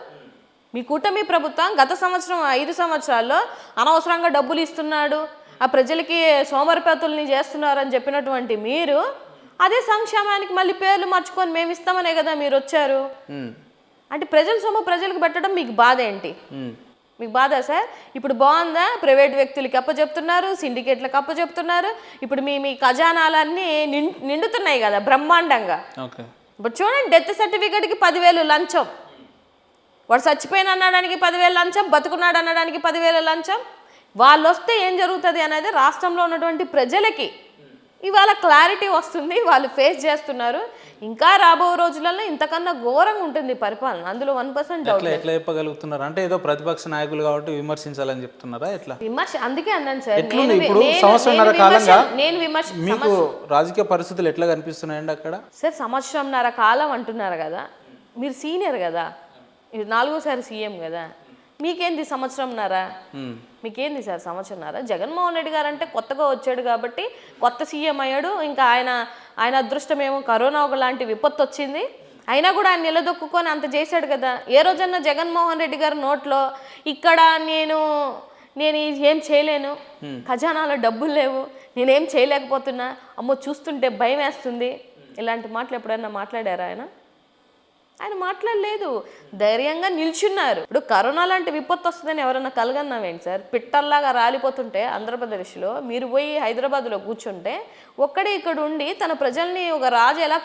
మీ కూటమి ప్రభుత్వం గత సంవత్సరం 5 సంవత్సరాల్లో అనవసరంగా డబ్బులు ఇస్తున్నాడు, ఆ ప్రజలకి సోమరిపోతుల్ని చేస్తున్నారని చెప్పినటువంటి మీరు అదే సంక్షేమానికి మళ్ళీ పేర్లు మార్చుకొని మేము ఇస్తామనే కదా మీరు వచ్చారు. అంటే ప్రజల సొమ్ము ప్రజలకు పెట్టడం మీకు బాధ ఏంటి? మీకు బాధ సార్? ఇప్పుడు బాగుందా? ప్రైవేట్ వ్యక్తులకి అప్పచెప్తున్నారు, సిండికేట్లకు అప్పచెప్తున్నారు. ఇప్పుడు మీ ఖజానాలన్నీ నిండుతున్నాయి కదా బ్రహ్మాండంగా. ఇప్పుడు చూడండి, డెత్ సర్టిఫికేట్కి 10,000 లంచం, వాడు చచ్చిపోయిన అనడానికి 10,000 లంచం, బతుకున్నాడు అనడానికి 10,000 లంచం. వాళ్ళు వస్తే ఏం జరుగుతుంది అనేది రాష్ట్రంలో ఉన్నటువంటి ప్రజలకి ఇవాళ క్లారిటీ వస్తుంది, వాళ్ళు ఫేస్ చేస్తున్నారు. ఇంకా రాబో రోజులలో ఇంతకన్నా ఘోరంగా ఉంటుంది పరిపాలన, అందులో 1% డౌట్. ఎట్లా చెప్పగలుగుతున్నారు? అంటే ఏదో ప్రతిపక్ష నాయకులు కాబట్టి విమర్శించాలని చెప్తున్నారా? ఎట్లా విమర్శ? అందుకే అన్నాను సార్, ఇప్పుడు సంవత్సరంన్నర కాలంగా నేను విమర్శ, మీకు రాజకీయ పరిస్థితులు ఎట్లా కనిపిస్తున్నాయండి అక్కడ? సార్, సంవత్సరంన్నర కాలం అంటున్నారు కదా, మీరు సీనియర్ కదా, ఇది 4వ సీఎం కదా, మీకేంది సంవత్సరంన్నర? మీకేంది సార్ సంవత్సరంన్నర? జగన్మోహన్ రెడ్డి గారు అంటే కొత్తగా వచ్చాడు కాబట్టి కొత్త సీఎం అయ్యాడు. ఇంకా ఆయన అదృష్టమేమో కరోనా ఒకలాంటి విపత్తు వచ్చింది, అయినా కూడా ఆయన నిలదొక్కుని అంత చేశాడు కదా. ఏ రోజన్నా జగన్మోహన్ రెడ్డి గారి నోట్లో ఇక్కడ నేను ఏం చేయలేను, ఖజానాలో డబ్బులు లేవు, నేనేం చేయలేకపోతున్నా, అమ్మో చూస్తుంటే భయం వేస్తుంది, ఇలాంటి మాటలు ఎప్పుడైనా మాట్లాడారా ఆయన? ఆయన మాట్లాడలేదు, ధైర్యంగా నిల్చున్నారు. ఇప్పుడు కరోనా లాంటి విపత్తు వస్తుందని ఎవరన్నా కలగన్నామేంటి సార్? పిట్టల్లాగా రాలిపోతుంటే ఆంధ్రప్రదేశ్లో మీరు పోయి హైదరాబాద్లో కూర్చుంటే ఒక్కడే ఇక్కడ ఉండి తన ప్రజల్ని ఒక రాజు ఎలా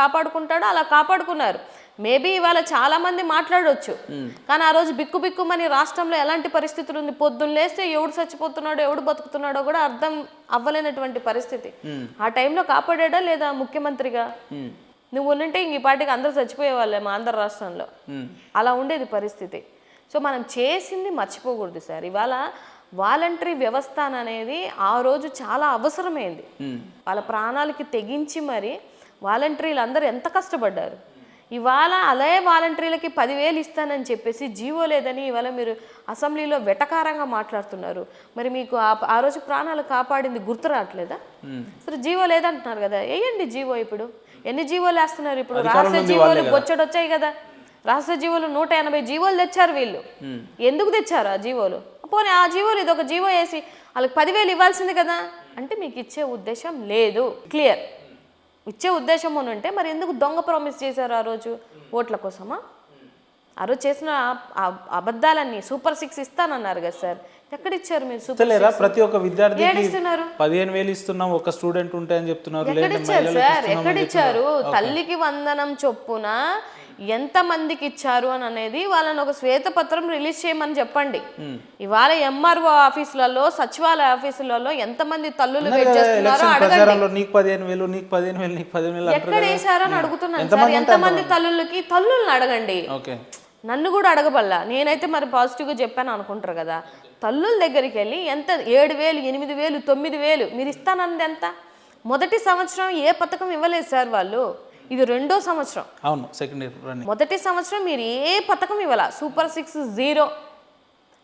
కాపాడుకుంటాడో అలా కాపాడుకున్నారు. మేబీ ఇవాళ చాలా మంది మాట్లాడవచ్చు, కానీ ఆ రోజు బిక్కుమని రాష్ట్రంలో ఎలాంటి పరిస్థితులు ఉంది, పొద్దున్న లేస్తే ఎవడు చచ్చిపోతున్నాడో ఎవడు బతుకుతున్నాడో కూడా అర్థం అవ్వలేనటువంటి పరిస్థితి. ఆ టైంలో కాపాడా లేదా ముఖ్యమంత్రిగా? నువ్వు ఉంటే ఇంక ఈ పాటికి అందరూ చచ్చిపోయేవాళ్ళే మా ఆంధ్ర రాష్ట్రంలో, అలా ఉండేది పరిస్థితి. సో మనం చేసింది మర్చిపోకూడదు సార్. ఇవాళ వాలంటరీ వ్యవస్థ అనేది ఆ రోజు చాలా అవసరమైంది, వాళ్ళ ప్రాణాలకి తెగించి మరి వాలంటీర్లు అందరూ ఎంత కష్టపడ్డారు. ఇవాళ అదే వాలంటీర్లకి 10,000 ఇస్తానని చెప్పేసి జీవో లేదని ఇవాళ మీరు అసెంబ్లీలో వెటకారంగా మాట్లాడుతున్నారు. మరి మీకు ఆ రోజు ప్రాణాలు కాపాడింది గుర్తు రావట్లేదా? సరే జీవో లేదంటున్నారు కదా, వేయండి జీవో. ఇప్పుడు ఎన్ని జీవోలు వేస్తున్నారు? ఇప్పుడు రాష్ట్ర జీవోలు బొచ్చడొచ్చాయి కదా, రాష్ట్ర జీవోలు 180 జీవోలు తెచ్చారు వీళ్ళు. ఎందుకు తెచ్చారు ఆ జీవోలు? పోనీ ఆ జీవోలు ఇదొక జీవో వేసి వాళ్ళకి 10,000 ఇవ్వాల్సింది కదా. అంటే మీకు ఇచ్చే ఉద్దేశం లేదు, క్లియర్. ఇచ్చే ఉద్దేశం అని ఉంటే మరి ఎందుకు దొంగ ప్రామిస్ చేశారు ఆ రోజు? ఓట్ల కోసమా? ఆ రోజు చేసిన అబద్ధాలన్నీ సూపర్ 6 ఇస్తానన్నారు కదా సార్, ఎక్కడ ఇచ్చారు మీరు? సూపర్ 6 ప్రతి ఒక్క విద్యార్థికి 15,000 ఇస్తున్నాం, ఒక స్టూడెంట్ ఉంటే అని చెప్తున్నారు. ఎక్కడ ఇచ్చారు సార్? ఎక్కడ ఇచ్చారు? తల్లికి వందనం చొప్పున ఎంతమందికి ఇచ్చారు అని అనేది వాళ్ళని ఒక శ్వేతపత్రం రిలీజ్ చేయమని చెప్పండి. ఇవాళ ఎంఆర్ఓ ఆఫీసులలో, సచివాలయ ఆఫీసులలో ఎంతమంది తల్లులు వెయిట్ చేస్తున్నారో అడగండి. నీకు 15,000 నీకు 15,000 నీకు 15,000 ఎక్కడ వేసారో అని అడుగుతున్నాను సార్. ఎంతమంది తల్లుల్ని అడగండి. నన్ను కూడా అడగబల్లా, నేనైతే మరి పాజిటివ్గా చెప్పాను అనుకుంటారు కదా. తల్లుల దగ్గరికి వెళ్ళి ఎంత 7,000 8,000 9,000 మీరు ఇస్తానన్నది ఎంత? మొదటి సంవత్సరం ఏ పథకం ఇవ్వలేదు సార్ వాళ్ళు. ఇది 2వ సంవత్సరం. అవును, సెకండ్ ఇయర్. మొదటి సంవత్సరం మీరు ఏ పథకం ఇవ్వాల, సూపర్ 6 0.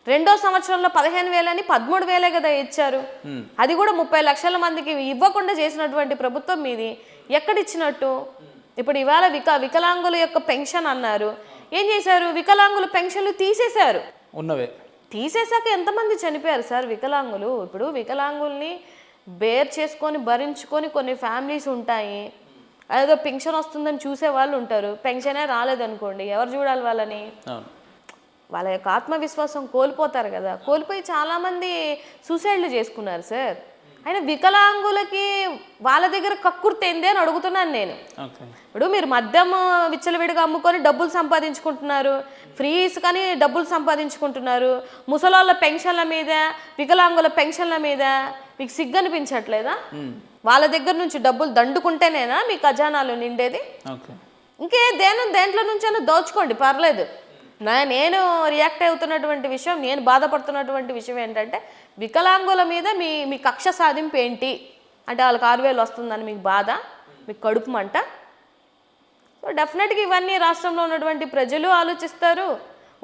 2వ సంవత్సరంలో 15,000 అని 13,000 కదా ఇచ్చారు. అది కూడా 30 లక్షల మందికి ఇవ్వకుండా చేసినటువంటి ప్రభుత్వం మీది. ఎక్కడిచ్చినట్టు? ఇప్పుడు ఇవాళ వికలాంగుల యొక్క పెన్షన్ అన్నారు. ఏం చేశారు? వికలాంగుల పెన్షన్లు తీసేశారు. ఉన్నవే తీసేశాక ఎంతమంది చనిపోయారు సార్ వికలాంగులు? ఇప్పుడు వికలాంగుల్ని బేర్ చేసుకొని భరించుకొని కొన్ని ఫ్యామిలీస్ ఉంటాయి. ఏదో పెన్షన్ వస్తుందని చూసే వాళ్ళు ఉంటారు. పెన్షనే రాలేదనుకోండి, ఎవరు చూడాలి వాళ్ళని? వాళ్ళ యొక్క ఆత్మవిశ్వాసం కోల్పోతారు కదా. కోల్పోయి చాలామంది సూసైడ్లు చేసుకున్నారు సార్. అయినా వికలాంగులకి వాళ్ళ దగ్గర కక్కుర్తేంది అని అడుగుతున్నాను నేను. ఇప్పుడు మీరు మద్యం విచ్చలవిడిగా అమ్ముకొని డబ్బులు సంపాదించుకుంటున్నారు, ఫ్రీస్ కానీ డబ్బులు సంపాదించుకుంటున్నారు. ముసలాళ్ళ పెన్షన్ల మీద, వికలాంగుల పెన్షన్ల మీద మీకు సిగ్గు అనిపించట్లేదా? వాళ్ళ దగ్గర నుంచి డబ్బులు దండుకుంటేనేనా మీ ఖజానాలు నిండేది? ఇంకే దేంట్లో నుంచైనా దోచుకోండి, పర్లేదు. నేను రియాక్ట్ అవుతున్నటువంటి విషయం, నేను బాధపడుతున్నటువంటి విషయం ఏంటంటే, వికలాంగుల మీద మీ కక్ష సాధింపు ఏంటి అంటే వాళ్ళకి 6,000 వస్తుందని మీకు బాధ, మీకు కడుపు మంట. సో డెఫినెట్గా ఇవన్నీ రాష్ట్రంలో ఉన్నటువంటి ప్రజలు ఆలోచిస్తారు,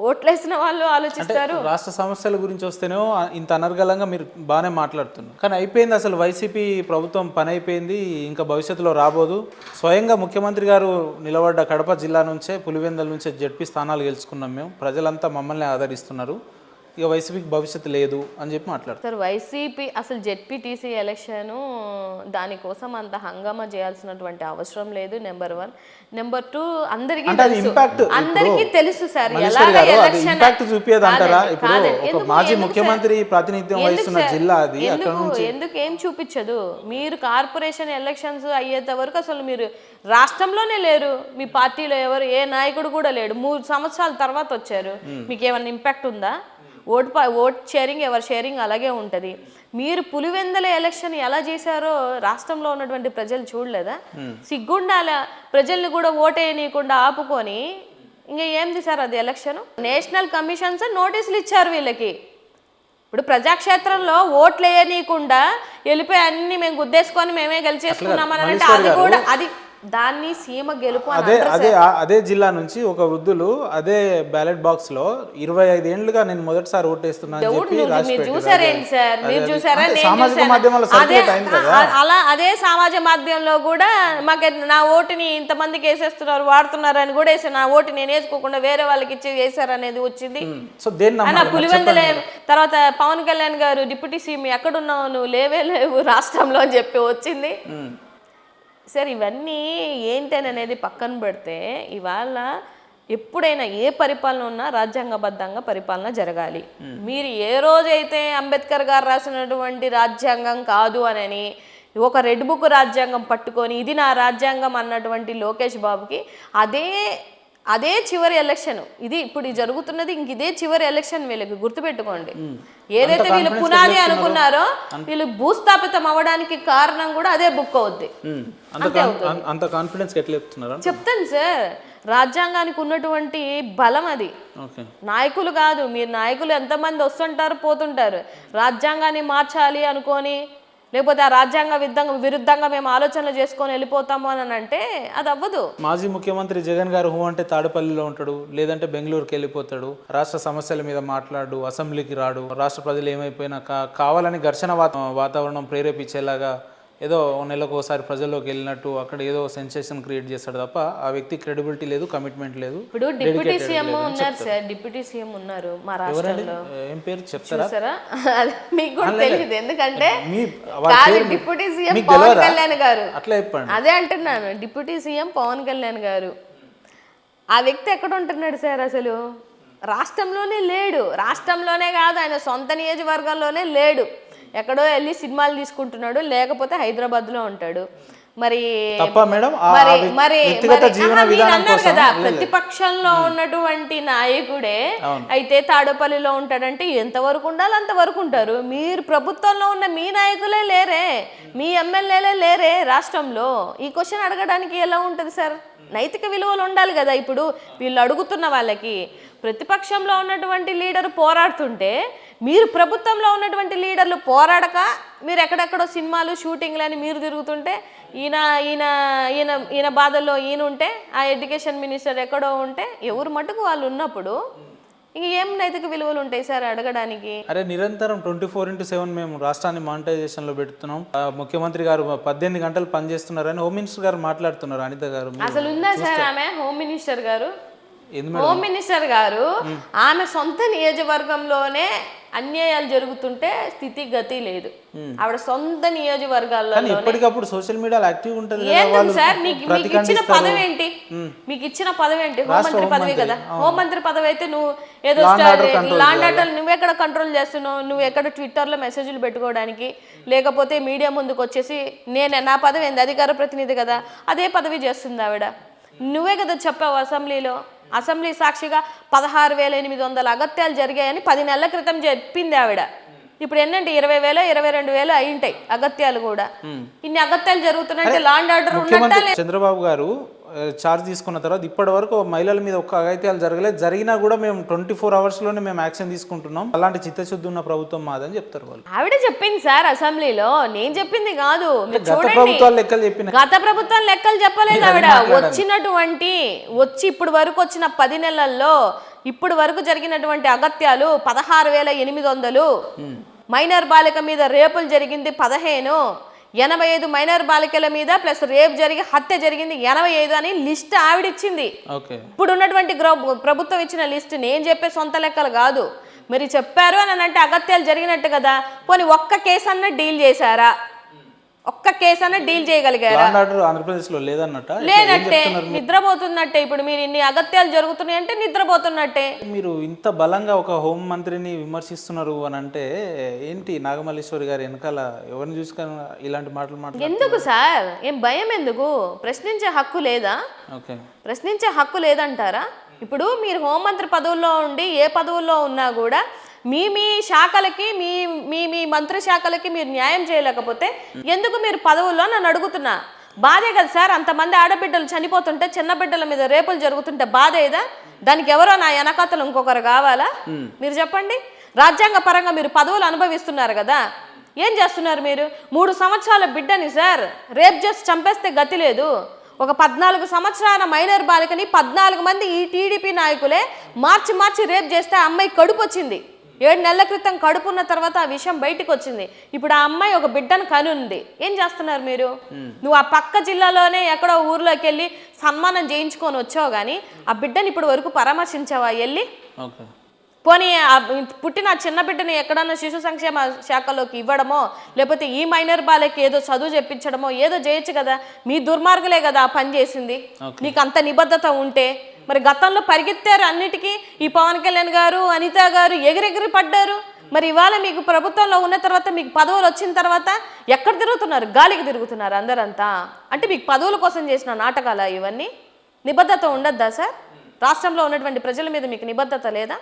ఓట్లేసిన వాళ్ళు ఆలోచిస్తారు. రాష్ట్ర సమస్యల గురించి వస్తేనేమో ఇంత అనర్గళంగా మీరు బాగానే మాట్లాడుతున్నారు, కానీ అయిపోయింది అసలు వైసీపీ ప్రభుత్వం పని అయిపోయింది, ఇంకా భవిష్యత్తులో రాబోదు. స్వయంగా ముఖ్యమంత్రి గారు నిలబడ్డ కడప జిల్లా నుంచే, పులివెందుల నుంచే జడ్పీ స్థానాలు గెలుచుకున్నాం మేము, ప్రజలంతా మమ్మల్ని ఆదరిస్తున్నారు, ఇక వైసీపీకి భవిష్యత్తు లేదు అని చెప్పి మాట్లాడుతారు. సార్ వైసీపీ అసలు జెడ్పీటీసీ ఎలక్షన్ దానికోసం అంత హంగామా చేయాల్సినటువంటి అవసరం లేదు. నెంబర్ 1. నెంబర్ 2, అందరికీ తెలుసు సార్ మాజీ ముఖ్యమంత్రి ప్రాతినిధ్యం వహిస్తున్న జిల్లా అది. ఎందుకు ఏం చూపించదు? మీరు కార్పొరేషన్ ఎలక్షన్స్ అయ్యేంత వరకు అసలు మీరు రాష్ట్రంలోనే లేరు. మీ పార్టీలో ఏ నాయకుడు కూడా లేడు. 3 సంవత్సరాల తర్వాత వచ్చారు. మీకు ఏమైనా ఇంపాక్ట్ ఉందా? ఓట్ షేరింగ్, ఎవరి షేరింగ్ అలాగే ఉంటుంది. మీరు పులివెందుల ఎలక్షన్ ఎలా చేశారో రాష్ట్రంలో ఉన్నటువంటి ప్రజలు చూడలేదా? సిగ్గుండాల ప్రజల్ని కూడా ఓటేయనీయకుండా ఆపుకొని ఇంకా ఏంది సార్ అది ఎలక్షన్? నేషనల్ కమిషన్స్ నోటీసులు ఇచ్చారు వీళ్ళకి. ఇప్పుడు ప్రజాక్షేత్రంలో ఓట్లు వేయనీయకుండా వెళ్ళిపోయి అన్ని మేము గుద్దేసుకొని మేమే గెలిచేసుకున్నామని అంటే అది కూడా దాన్ని సీమ గెలుపు. అదే జిల్లా నుంచి ఒక వృద్ధులు అదే బ్యాలెట్ బాక్స్ లో 25 ఏళ్లుగా నేను మొదటిసారి ఓటేస్తున్నాను చూసారేంటి సార్? మీరు చూసారా? అదే సమాజ మాధ్యమంలో కూడా మాకు నా ఓటుని ఇంతమందికి వేసేస్తున్నారు, వాడుతున్నారు అని కూడా వేసారు. నా ఓటు నేను వేసుకోకుండా వేరే వాళ్ళకి ఇచ్చి వేసారు అనేది వచ్చింది. పులివెందుల తర్వాత పవన్ కళ్యాణ్ గారు డిప్యూటీ సీఎం ఎక్కడున్నావు నువ్వు, లేవు రాష్ట్రంలో అని చెప్పి వచ్చింది. సార్ ఇవన్నీ ఏంటనేది పక్కన పెడితే, ఇవాళ ఎప్పుడైనా ఏ పరిపాలన ఉన్నా రాజ్యాంగబద్ధంగా పరిపాలన జరగాలి. మీరు ఏ రోజైతే అంబేద్కర్ గారు రాసినటువంటి రాజ్యాంగం కాదు అని ఒక రెడ్ బుక్ రాజ్యాంగం పట్టుకొని ఇది నా రాజ్యాంగం అన్నటువంటి లోకేష్ బాబుకి అదే చివరి ఎలక్షన్. ఇది ఇప్పుడు జరుగుతున్నది, ఇంక ఇదే చివరి ఎలక్షన్. వీళ్ళకి గుర్తుపెట్టుకోండి, ఏదైతే వీళ్ళు పునాది అనుకున్నారో వీళ్ళు భూస్థాపితం అవ్వడానికి కారణం కూడా అదే బుక్ అవుద్ది. చెప్తాను సార్, రాజ్యాంగానికి ఉన్నటువంటి బలం అది. నాయకులు కాదు, మీరు నాయకులు ఎంతమంది వస్తుంటారు పోతుంటారు. రాజ్యాంగాన్ని మార్చాలి అనుకొని లేకపోతే ఆ రాజ్యాంగ విరుద్ధంగా మేము ఆలోచనలు చేసుకొని వెళ్ళిపోతాము అని అంటే అది అవ్వదు. మాజీ ముఖ్యమంత్రి జగన్ గారు అంటే తాడేపల్లిలో ఉంటాడు, లేదంటే బెంగళూరుకి వెళ్ళిపోతాడు, రాష్ట్ర సమస్యల మీద మాట్లాడు, అసెంబ్లీకి రాడు, రాష్ట్ర ప్రజలు ఏమైపోయినా కావాలని ఘర్షణ వాతావరణం ప్రేరేపించేలాగా ఏదో నెలకు ఒకసారి ప్రజల్లోకి వెళ్ళినట్టు అక్కడ ఏదో సెన్సేషన్ క్రియేట్ చేస్తాడు తప్ప ఆ వ్యక్తి క్రెడిబిలిటీ లేదు, కమిట్మెంట్ లేదు. ఇప్పుడు డిప్యూటీ సీఎం ఉన్నారు సార్, డిప్యూటీ సీఎం ఉన్నారు మా రాష్ట్రంలో. ఏం పేరు చెప్తారా? మీకు కూడా తెలియదు, ఎందుకంటే డిప్యూటీ సీఎం పవన్ కళ్యాణ్ గారు. అట్లా చెప్పండి. అదే అంటున్నాను, డిప్యూటీ సీఎం పవన్ కళ్యాణ్ గారు. ఆ వ్యక్తి ఎక్కడ ఉంటున్నాడు సార్? అసలు రాష్ట్రంలోనే లేడు. రాష్ట్రంలోనే కాదు, ఆయన సొంత నియోజకవర్గంలోనే లేడు. ఎక్కడో వెళ్ళి సినిమాలు తీసుకుంటున్నాడు, లేకపోతే హైదరాబాద్లో ఉంటాడు. మరి తప్ప మేడం మరి మరి వ్యక్తిగత జీవన మీరు విధానం అన్నారు కోసం కదా ప్రతిపక్షంలో ఉన్నటువంటి నాయకుడే అయితే తాడేపల్లిలో ఉంటాడంటే ఎంతవరకు ఉండాలి అంతవరకు ఉంటారు. మీరు ప్రభుత్వంలో ఉన్న మీ నాయకులే లేరే, మీ ఎమ్మెల్యేలే లేరే రాష్ట్రంలో. ఈ క్వశ్చన్ అడగడానికి ఎలా ఉంటుంది సార్? నైతిక విలువలు ఉండాలి కదా. ఇప్పుడు వీళ్ళు అడుగుతున్న వాళ్ళకి ప్రతిపక్షంలో ఉన్నటువంటి లీడర్ పోరాడుతుంటే మీరు ప్రభుత్వంలో ఉన్నటువంటి లీడర్లు పోరాడక మీరు ఎక్కడెక్కడో సినిమాలు షూటింగ్లు అని మీరు తిరుగుతుంటే ఈయన ఈయన ఈయన ఈయన బాధల్లో ఈయన ఉంటే ఆ ఎడ్యుకేషన్ మినిస్టర్ ఎక్కడో ఉంటే ఎవరు మటుకు వాళ్ళు ఉన్నప్పుడు ఇంక ఏం నైతిక విలువలు ఉంటాయి సార్ అడగడానికి? అరే నిరంతరం 24/7 మేము రాష్ట్రాన్ని మానిటైజేషన్లో పెడుతున్నాం, ముఖ్యమంత్రి గారు 18 గంటలు పనిచేస్తున్నారని హోమ్ మినిస్టర్ గారు మాట్లాడుతున్నారు. అనిత గారు అసలు ఉందా సార్ ఆమె హోమ్ మినిస్టర్ గారు? హోమ్ మినిస్టర్ గారు ఆమె సొంత నియోజకవర్గంలోనే అన్యాయాలు జరుగుతుంటే స్థితిగతి లేదు. ఆవిడ సొంత నియోజకవర్గాల్లో ఎప్పటికప్పుడు సోషల్ మీడియాలో యాక్టివ్ ఉంటుంది. ఏంటి సార్ మీకు ఇచ్చిన పదవి ఏంటి? మీకు ఇచ్చిన పదవి ఏంటి? హోంమంత్రి పదవి కదా. హోంమంత్రి పదవి అయితే నువ్వు ఏదో లాండ్ ఆర్డర్ నువ్వెక్కడ కంట్రోల్ చేస్తున్నావు? నువ్వు ఎక్కడ ట్విట్టర్లో మెసేజ్లు పెట్టుకోవడానికి, లేకపోతే మీడియా ముందుకు వచ్చేసి నా పదవి ఏంది? అధికార ప్రతినిధి కదా, అదే పదవి చేస్తుంది ఆవిడ. నువ్వే కదా చెప్పావు అసెంబ్లీలో, అసెంబ్లీ సాక్షిగా 16,800 అగత్యాలు జరిగాయని 10 నెలల క్రితం చెప్పింది ఆవిడ. ఇప్పుడు ఏంటంటే 20,000 22,000 అయింటాయి అగత్యాలు కూడా. ఇన్ని అగత్యాలు జరుగుతున్నాయంటే లాండ్ ఆర్డర్ ఉన్నట్టు. చంద్రబాబు గారు ఛార్జ్ తీసుకున్న తర్వాత ఇప్పటి వరకు మహిళల మీద ఒక్క అగత్యాలు జరగలేదు, జరిగినా కూడా మేము 24 అవర్స్లోనే మేము యాక్షన్ తీసుకుంటున్నాం, అలాంటి చిత్తశుద్ధి ఉన్న ప్రభుత్వం మాదని చెప్తారు వాళ్ళు. ఆవిడ చెప్పింది సార్ అసెంబ్లీలో, నేను చెప్పింది కాదు. గత ప్రభుత్వం లెక్కలు చెప్పలేదు ఆవిడ. వచ్చి ఇప్పుడు వరకు వచ్చిన 10 నెలల్లో ఇప్పుడు వరకు జరిగినటువంటి అగత్యాలు 16,800, మైనర్ బాలిక మీద రేపులు జరిగింది 15, 85 మైనర్ బాలికల మీద ప్లస్ రేప్ జరిగి హత్య జరిగింది 85 అని లిస్ట్ ఆవిడిచ్చింది. ఇప్పుడు ఉన్నటువంటి ప్రభుత్వం ఇచ్చిన లిస్ట్, నేను చెప్పే సొంత లెక్కలు కాదు. మరి చెప్పారు అని అంటే అగత్యాలు జరిగినట్టు కదా. పోనీ ఒక్క కేసు అన్న డీల్ చేశారా? ఒక్క కేసు అన్న డీల్ చేయగలిగారా? ఆంధ్రప్రదేశ్లో లేదన్నట్ట, లేనట్టే, నిద్రపోతున్నట్టే. ఇప్పుడు మీరు ఇన్ని అగత్యాలు జరుగుతున్నాయి అంటే నిద్రపోతున్నట్టే. మీరు ఇంత బలంగా ఒక హోం మంత్రిని విమర్శిస్తున్నారు అని అంటే ఏంటి? నాగమల్లేశ్వరి గారు వెనకాల ఎవరిని చూసుకొని ఇలాంటి మాటలు మాట్లాడుతున్నారు? ఎందుకు సార్? ఏం భయం ఎందుకు? ప్రశ్నించే హక్కు లేదా? ప్రశ్నించే హక్కు లేదంటారా? ఇప్పుడు మీరు హోంమంత్రి పదవుల్లో ఉండి ఏ పదవుల్లో ఉన్నా కూడా మీ శాఖలకి మీ మంత్రి శాఖలకి మీరు న్యాయం చేయలేకపోతే ఎందుకు మీరు పదవుల్లో నన్ను అడుగుతున్నా? బాధే కదా సార్. అంతమంది ఆడబిడ్డలు చనిపోతుంటే, చిన్న బిడ్డల మీద రేపులు జరుగుతుంటే బాధేదా? దానికి ఎవరో నా వెనకాతలు ఇంకొకరు కావాలా? మీరు చెప్పండి. రాజ్యాంగ పరంగా మీరు పదవులు అనుభవిస్తున్నారు కదా, ఏం చేస్తున్నారు మీరు? 3 సంవత్సరాల బిడ్డని సార్ రేప్ చేసి చంపేస్తే గతి లేదు. ఒక 14 సంవత్సరాల మైనర్ బాలికని 14 మంది ఈ టీడీపీ నాయకులే మార్చి రేప్ చేస్తే ఆ అమ్మాయి కడుపు వచ్చింది. 7 నెలల క్రితం కడుపున్న తర్వాత ఆ విషయం బయటకు వచ్చింది. ఇప్పుడు ఆ అమ్మాయి ఒక బిడ్డను కనుంది. ఏం చేస్తున్నారు మీరు? నువ్వు ఆ పక్క జిల్లాలోనే ఎక్కడో ఊర్లోకి వెళ్ళి సన్మానం చేయించుకొని వచ్చావు కానీ ఆ బిడ్డని ఇప్పుడు వరకు పరామర్శించావా వెళ్ళి? పోనీ పుట్టిన చిన్న బిడ్డని ఎక్కడన్నా శిశు సంక్షేమ శాఖలోకి ఇవ్వడమో, లేకపోతే ఈ మైనర్ బాలకి ఏదో చదువు చెప్పించడమో ఏదో చేయొచ్చు కదా. మీ దుర్మార్గులే కదా ఆ పని చేసింది. నీకు అంత నిబద్ధత ఉంటే మరి గతంలో పరిగెత్తారు అన్నిటికీ. ఈ పవన్ కళ్యాణ్ గారు, అనిత గారు ఎగిరెగిరి పడ్డారు. మరి ఇవాళ మీకు ప్రభుత్వంలో ఉన్న తర్వాత, మీకు పదవులు వచ్చిన తర్వాత ఎక్కడ తిరుగుతున్నారు? గాలికి తిరుగుతున్నారు అందరంతా. అంటే మీకు పదవుల కోసం చేసిన నాటకాలా ఇవన్నీ? నిబద్ధత ఉండద్దా సార్? రాష్ట్రంలో ఉన్నటువంటి ప్రజల మీద మీకు నిబద్ధత లేదా?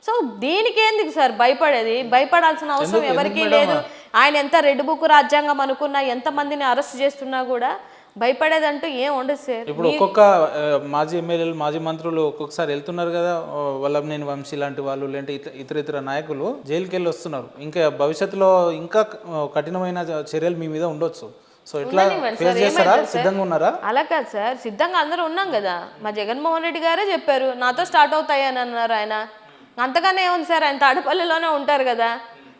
సో దీనికి ఎందుకు సార్ భయపడేది? భయపడాల్సిన అవసరం ఎవరికీ లేదు. ఆయన ఎంత రెడ్ బుక్ రాజ్యాంగం అనుకున్నా, ఎంతమందిని అరెస్ట్ చేస్తున్నా కూడా భయపడేదంటూ ఏం ఉండదు సార్. ఇప్పుడు ఒక్కొక్క మాజీ ఎమ్మెల్యేలు, మాజీ మంత్రులు ఒక్కొక్కసారి వెళ్తున్నారు కదా, వల్లభనేని వంశీ లాంటి వాళ్ళు, లేదంటే ఇతర నాయకులు జైలుకి వెళ్ళి వస్తున్నారు. ఇంకా భవిష్యత్తులో ఇంకా కఠినమైన చర్యలు మీ మీద ఉండొచ్చు. సో ఇట్లా ఫేస్ చేస్తారా? సిద్ధంగా ఉన్నారా? అలా కాదు సార్, సిద్ధంగా అందరూ ఉన్నాం కదా. మా జగన్మోహన్ రెడ్డి గారే చెప్పారు నాతో స్టార్ట్ అవుతాయి అని అన్నారు ఆయన. అంతగానే ఏముంది సార్, ఆయన తాడేపల్లిలోనే ఉంటారు కదా.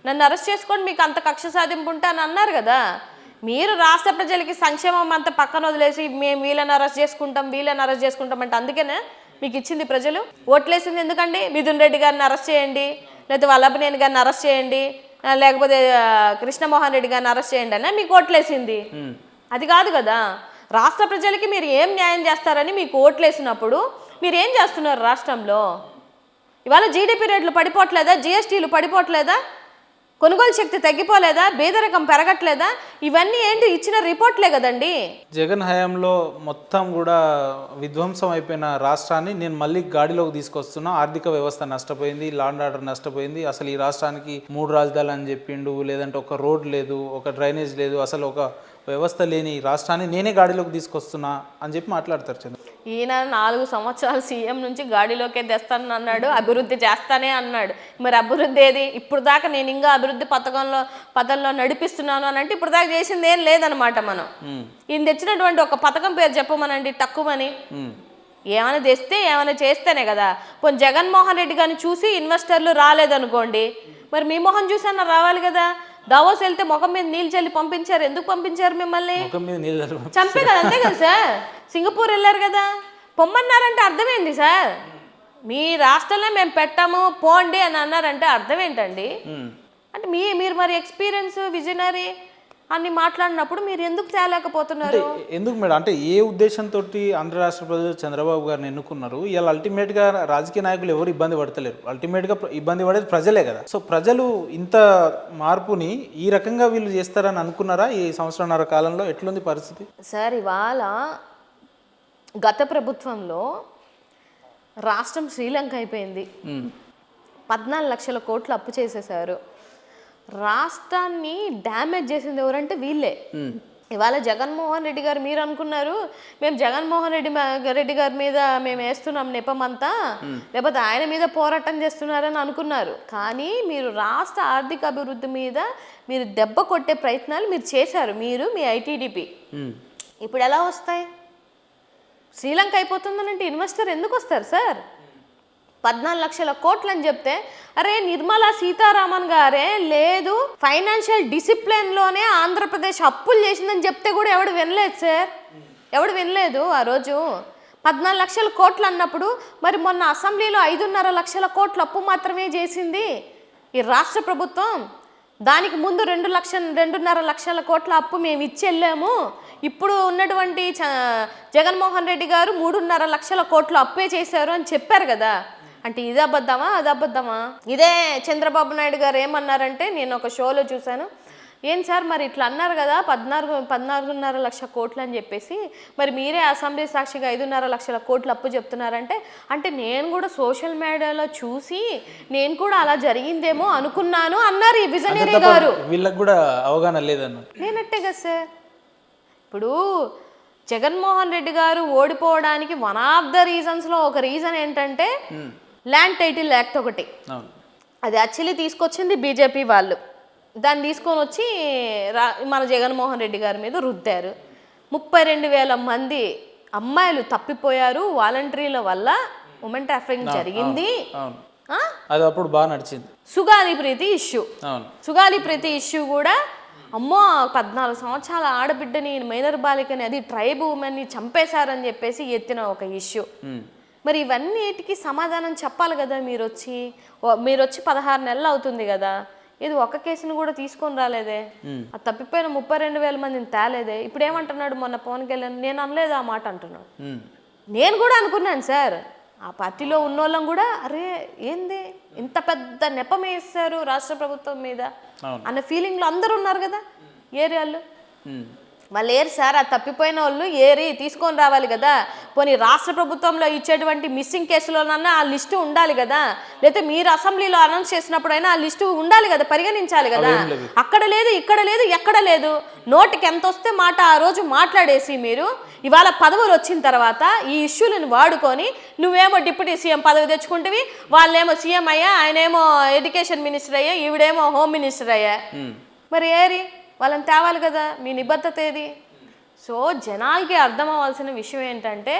నన్ను అరెస్ట్ చేసుకోండి, మీకు అంత కక్ష సాధింపు ఉంటా అని అన్నారు కదా. మీరు రాష్ట్ర ప్రజలకి సంక్షేమం అంతా పక్కన వదిలేసి మేము వీళ్ళని అరెస్ట్ చేసుకుంటాం అంటే అందుకేనే మీకు ఇచ్చింది ప్రజలు? ఓట్లేసింది ఎందుకండి? మిథున్ రెడ్డి గారిని అరెస్ట్ చేయండి, లేకపోతే వల్లభనేని గారిని అరెస్ట్ చేయండి, లేకపోతే కృష్ణమోహన్ రెడ్డి గారిని అరెస్ట్ చేయండి అనే మీకు ఓట్లేసింది. అది కాదు కదా. రాష్ట్ర ప్రజలకి మీరు ఏం న్యాయం చేస్తారని మీకు ఓట్లేసినప్పుడు మీరు ఏం చేస్తున్నారు రాష్ట్రంలో? ఇవాళ జీడిపి రేట్లు పడిపోవట్లేదా? జిఎస్టీలు పడిపోవట్లేదా? కొనుగోలు శక్తి తగ్గిపోలేదా? పేదరికం పెరగట్లేదా? ఇవన్నీ ఏంటి, ఇచ్చిన రిపోర్ట్లే కదండి. జగన్ హయాంలో మొత్తం కూడా విధ్వంసం అయిపోయిన రాష్ట్రాన్ని నేను మళ్ళీ గాడిలోకి తీసుకొస్తున్నా. ఆర్థిక వ్యవస్థ నష్టపోయింది, లా అండ్ ఆర్డర్ నష్టపోయింది. అసలు ఈ రాష్ట్రానికి 3 రాజధానులు అని చెప్పిండు, లేదంటే ఒక రోడ్ లేదు, ఒక డ్రైనేజ్ లేదు, అసలు ఒక వ్యవస్థ లేని రాష్ట్రాన్ని నేనే గాడిలోకి తీసుకొస్తున్నా అని చెప్పి మాట్లాడతారు చంద్ర. ఈయన 4 సంవత్సరాలు సీఎం నుంచి గాడిలోకే తెస్తాను అన్నాడు, అభివృద్ధి చేస్తానే అన్నాడు. మరి అభివృద్ధి ఏది? ఇప్పుడు దాకా నేను ఇంకా అభివృద్ధి పథంలో నడిపిస్తున్నాను అని అంటే ఇప్పుడు దాకా చేసింది ఏం లేదనమాట. మనం ఈయన తెచ్చినటువంటి ఒక పథకం పేరు చెప్పమనండి తక్కువని. ఏమైనా తెస్తే ఏమైనా చేస్తేనే కదా. పోనీ జగన్మోహన్ రెడ్డి గారిని చూసి ఇన్వెస్టర్లు రాలేదనుకోండి, మరి మీ మొహం చూసన్నా రావాలి కదా. దావోస్ వెళ్తే ముఖం మీద నీళ్ళు చల్లి పంపించారు. ఎందుకు పంపించారు మిమ్మల్ని? చంపే కదా, అంతే కదా సార్. సింగపూర్ వెళ్ళారు కదా, పొమ్మన్నారంటే అర్థమేంటి సార్? మీ రాష్ట్రంలో మేము పెట్టాము పోండి అని అన్నారంటే అర్థం ఏంటండి? అంటే మీరు మరి ఎక్స్పీరియన్స్ విజనరీ అన్ని మాట్లాడినప్పుడు మీరు ఎందుకు తేలేకపోతున్నారు? ఎందుకు మేడం? అంటే ఏ ఉద్దేశంతో ఆంధ్ర రాష్ట్ర ప్రజలు చంద్రబాబు గారిని ఎన్నుకున్నారు? ఇలా అల్టిమేట్గా రాజకీయ నాయకులు ఎవరు ఇబ్బంది పడతలేరు, అల్టిమేట్గా ఇబ్బంది పడేది ప్రజలే కదా. సో ప్రజలు ఇంత మార్పుని ఈ రకంగా వీళ్ళు చేస్తారని అనుకున్నారా? ఈ సంవత్సరంన్నర కాలంలో ఎట్లుంది పరిస్థితి? సార్, ఇవాళ గత ప్రభుత్వంలో రాష్ట్రం శ్రీలంక అయిపోయింది. 14 లక్షల కోట్లు అప్పు చేసేశారు. రాష్ట్రాన్ని డ్యామేజ్ చేసింది ఎవరంటే వీళ్ళే. ఇవాళ జగన్మోహన్ రెడ్డి గారు, మీరు అనుకున్నారు మేము జగన్మోహన్ రెడ్డి గారి మీద మేము వేస్తున్నాం నెపమంతా, లేకపోతే ఆయన మీద పోరాటం చేస్తున్నారని అనుకున్నారు. కానీ మీరు రాష్ట్ర ఆర్థిక అభివృద్ధి మీద మీరు దెబ్బ కొట్టే ప్రయత్నాలు మీరు చేశారు, మీరు మీ ఐటీడీపీ. ఇప్పుడు ఎలా వస్తాయి? శ్రీలంక అయిపోతుందనంటే ఇన్వెస్టర్ ఎందుకు వస్తారు సార్? 14 లక్షల కోట్లు అని చెప్తే, అరే నిర్మలా సీతారామన్ గారే లేదు ఫైనాన్షియల్ డిసిప్లిన్లోనే ఆంధ్రప్రదేశ్ అప్పులు చేసిందని చెప్తే కూడా ఎవడు వినలేదు సార్, ఎవడు వినలేదు. ఆ రోజు 14 లక్షల కోట్లు అన్నప్పుడు మరి మొన్న అసెంబ్లీలో 5.5 లక్షల కోట్ల అప్పు మాత్రమే చేసింది ఈ రాష్ట్ర ప్రభుత్వం. దానికి ముందు 2.5 లక్షల కోట్ల అప్పు మేము ఇచ్చి వెళ్ళాము. ఇప్పుడు ఉన్నటువంటి జగన్మోహన్ రెడ్డి గారు 3.5 లక్షల కోట్ల అప్పే చేశారు అని చెప్పారు కదా. అంటే ఇది అబద్ధమా, అది అబద్ధమా? ఇదే చంద్రబాబు నాయుడు గారు ఏమన్నారంటే, నేను ఒక షోలో చూశాను, ఏం సార్ మరి ఇట్లా అన్నారు కదా 14.5 లక్షల కోట్లు అని చెప్పేసి, మరి మీరే అసెంబ్లీ సాక్షిగా 5.5 లక్షల కోట్లు అప్పు చెప్తున్నారంటే, అంటే నేను కూడా సోషల్ మీడియాలో చూసి నేను కూడా అలా జరిగిందేమో అనుకున్నాను అన్నారు ఈ విజనరీ గారు. వీళ్ళకి కూడా అవగాహన లేదన్న లేనట్టే కదా సార్. ఇప్పుడు జగన్మోహన్ రెడ్డి గారు ఓడిపోవడానికి వన్ ఆఫ్ ద రీజన్స్లో ఒక రీజన్ ఏంటంటే ల్యాండ్ టైటిల్ యాక్ట్ ఒకటి. అది యాక్చువల్లీ తీసుకొచ్చింది బీజేపీ వాళ్ళు. దాన్ని తీసుకొని వచ్చి మన జగన్మోహన్ రెడ్డి గారి మీద రుద్దారు. 32,000 మంది అమ్మాయిలు తప్పిపోయారు వాలంటీర్ల వల్ల. ఉమెన్ ట్రాఫికింగ్ జరిగింది. అది అప్పుడు బాగా నడిచింది. సుగాలి ప్రీతి ఇష్యూ కూడా, అమ్మో 14 సంవత్సరాల ఆడబిడ్డని, మైనర్ బాలికని, అది ట్రైబ్ ఉమెన్ని చంపేశారని చెప్పేసి ఎత్తిన ఒక ఇష్యూ. మరి ఇవన్నిటికీ సమాధానం చెప్పాలి కదా. మీరు వచ్చి 16 నెలలు అవుతుంది కదా, ఇది ఒక్క కేసును కూడా తీసుకొని రాలేదే. ఆ తప్పిపోయిన 32,000 మందిని తేలేదే. ఇప్పుడు ఏమంటున్నాడు, మొన్న పవన్ కళ్యాణ్ నేను అనలేదు ఆ మాట అంటున్నాడు. నేను కూడా అనుకున్నాను సార్, ఆ పార్టీలో ఉన్నోళ్ళం కూడా, అరే ఏంది ఇంత పెద్ద నెపం వేస్తారు రాష్ట్ర ప్రభుత్వం మీద అన్న ఫీలింగ్లో అందరూ ఉన్నారు కదా ఏరియాలో. వాళ్ళు ఏరు సార్, ఆ తప్పిపోయిన వాళ్ళు ఏరి తీసుకొని రావాలి కదా. పోనీ రాష్ట్ర ప్రభుత్వంలో ఇచ్చేటువంటి మిస్సింగ్ కేసులోనన్నా ఆ లిస్టు ఉండాలి కదా, లేకపోతే మీరు అసెంబ్లీలో అనౌన్స్ చేసినప్పుడైనా ఆ లిస్టు ఉండాలి కదా, పరిగణించాలి కదా. అక్కడ లేదు, ఇక్కడ లేదు, ఎక్కడ లేదు. నోటికి ఎంత వస్తే మాట ఆ రోజు మాట్లాడేసి మీరు ఇవాళ పదవులు వచ్చిన తర్వాత ఈ ఇష్యూలను వాడుకొని నువ్వేమో డిప్యూటీ సీఎం పదవి తెచ్చుకుంటేవి, వాళ్ళేమో సీఎం అయ్యా, ఆయనేమో ఎడ్యుకేషన్ మినిస్టర్ అయ్యా, ఈవిడేమో హోమ్ మినిస్టర్ అయ్యా. మరి ఏరి వాళ్ళని తేవాలి కదా, మీ నిబద్ధత ఏది? సో జనాలకి అర్థం అవ్వాల్సిన విషయం ఏంటంటే,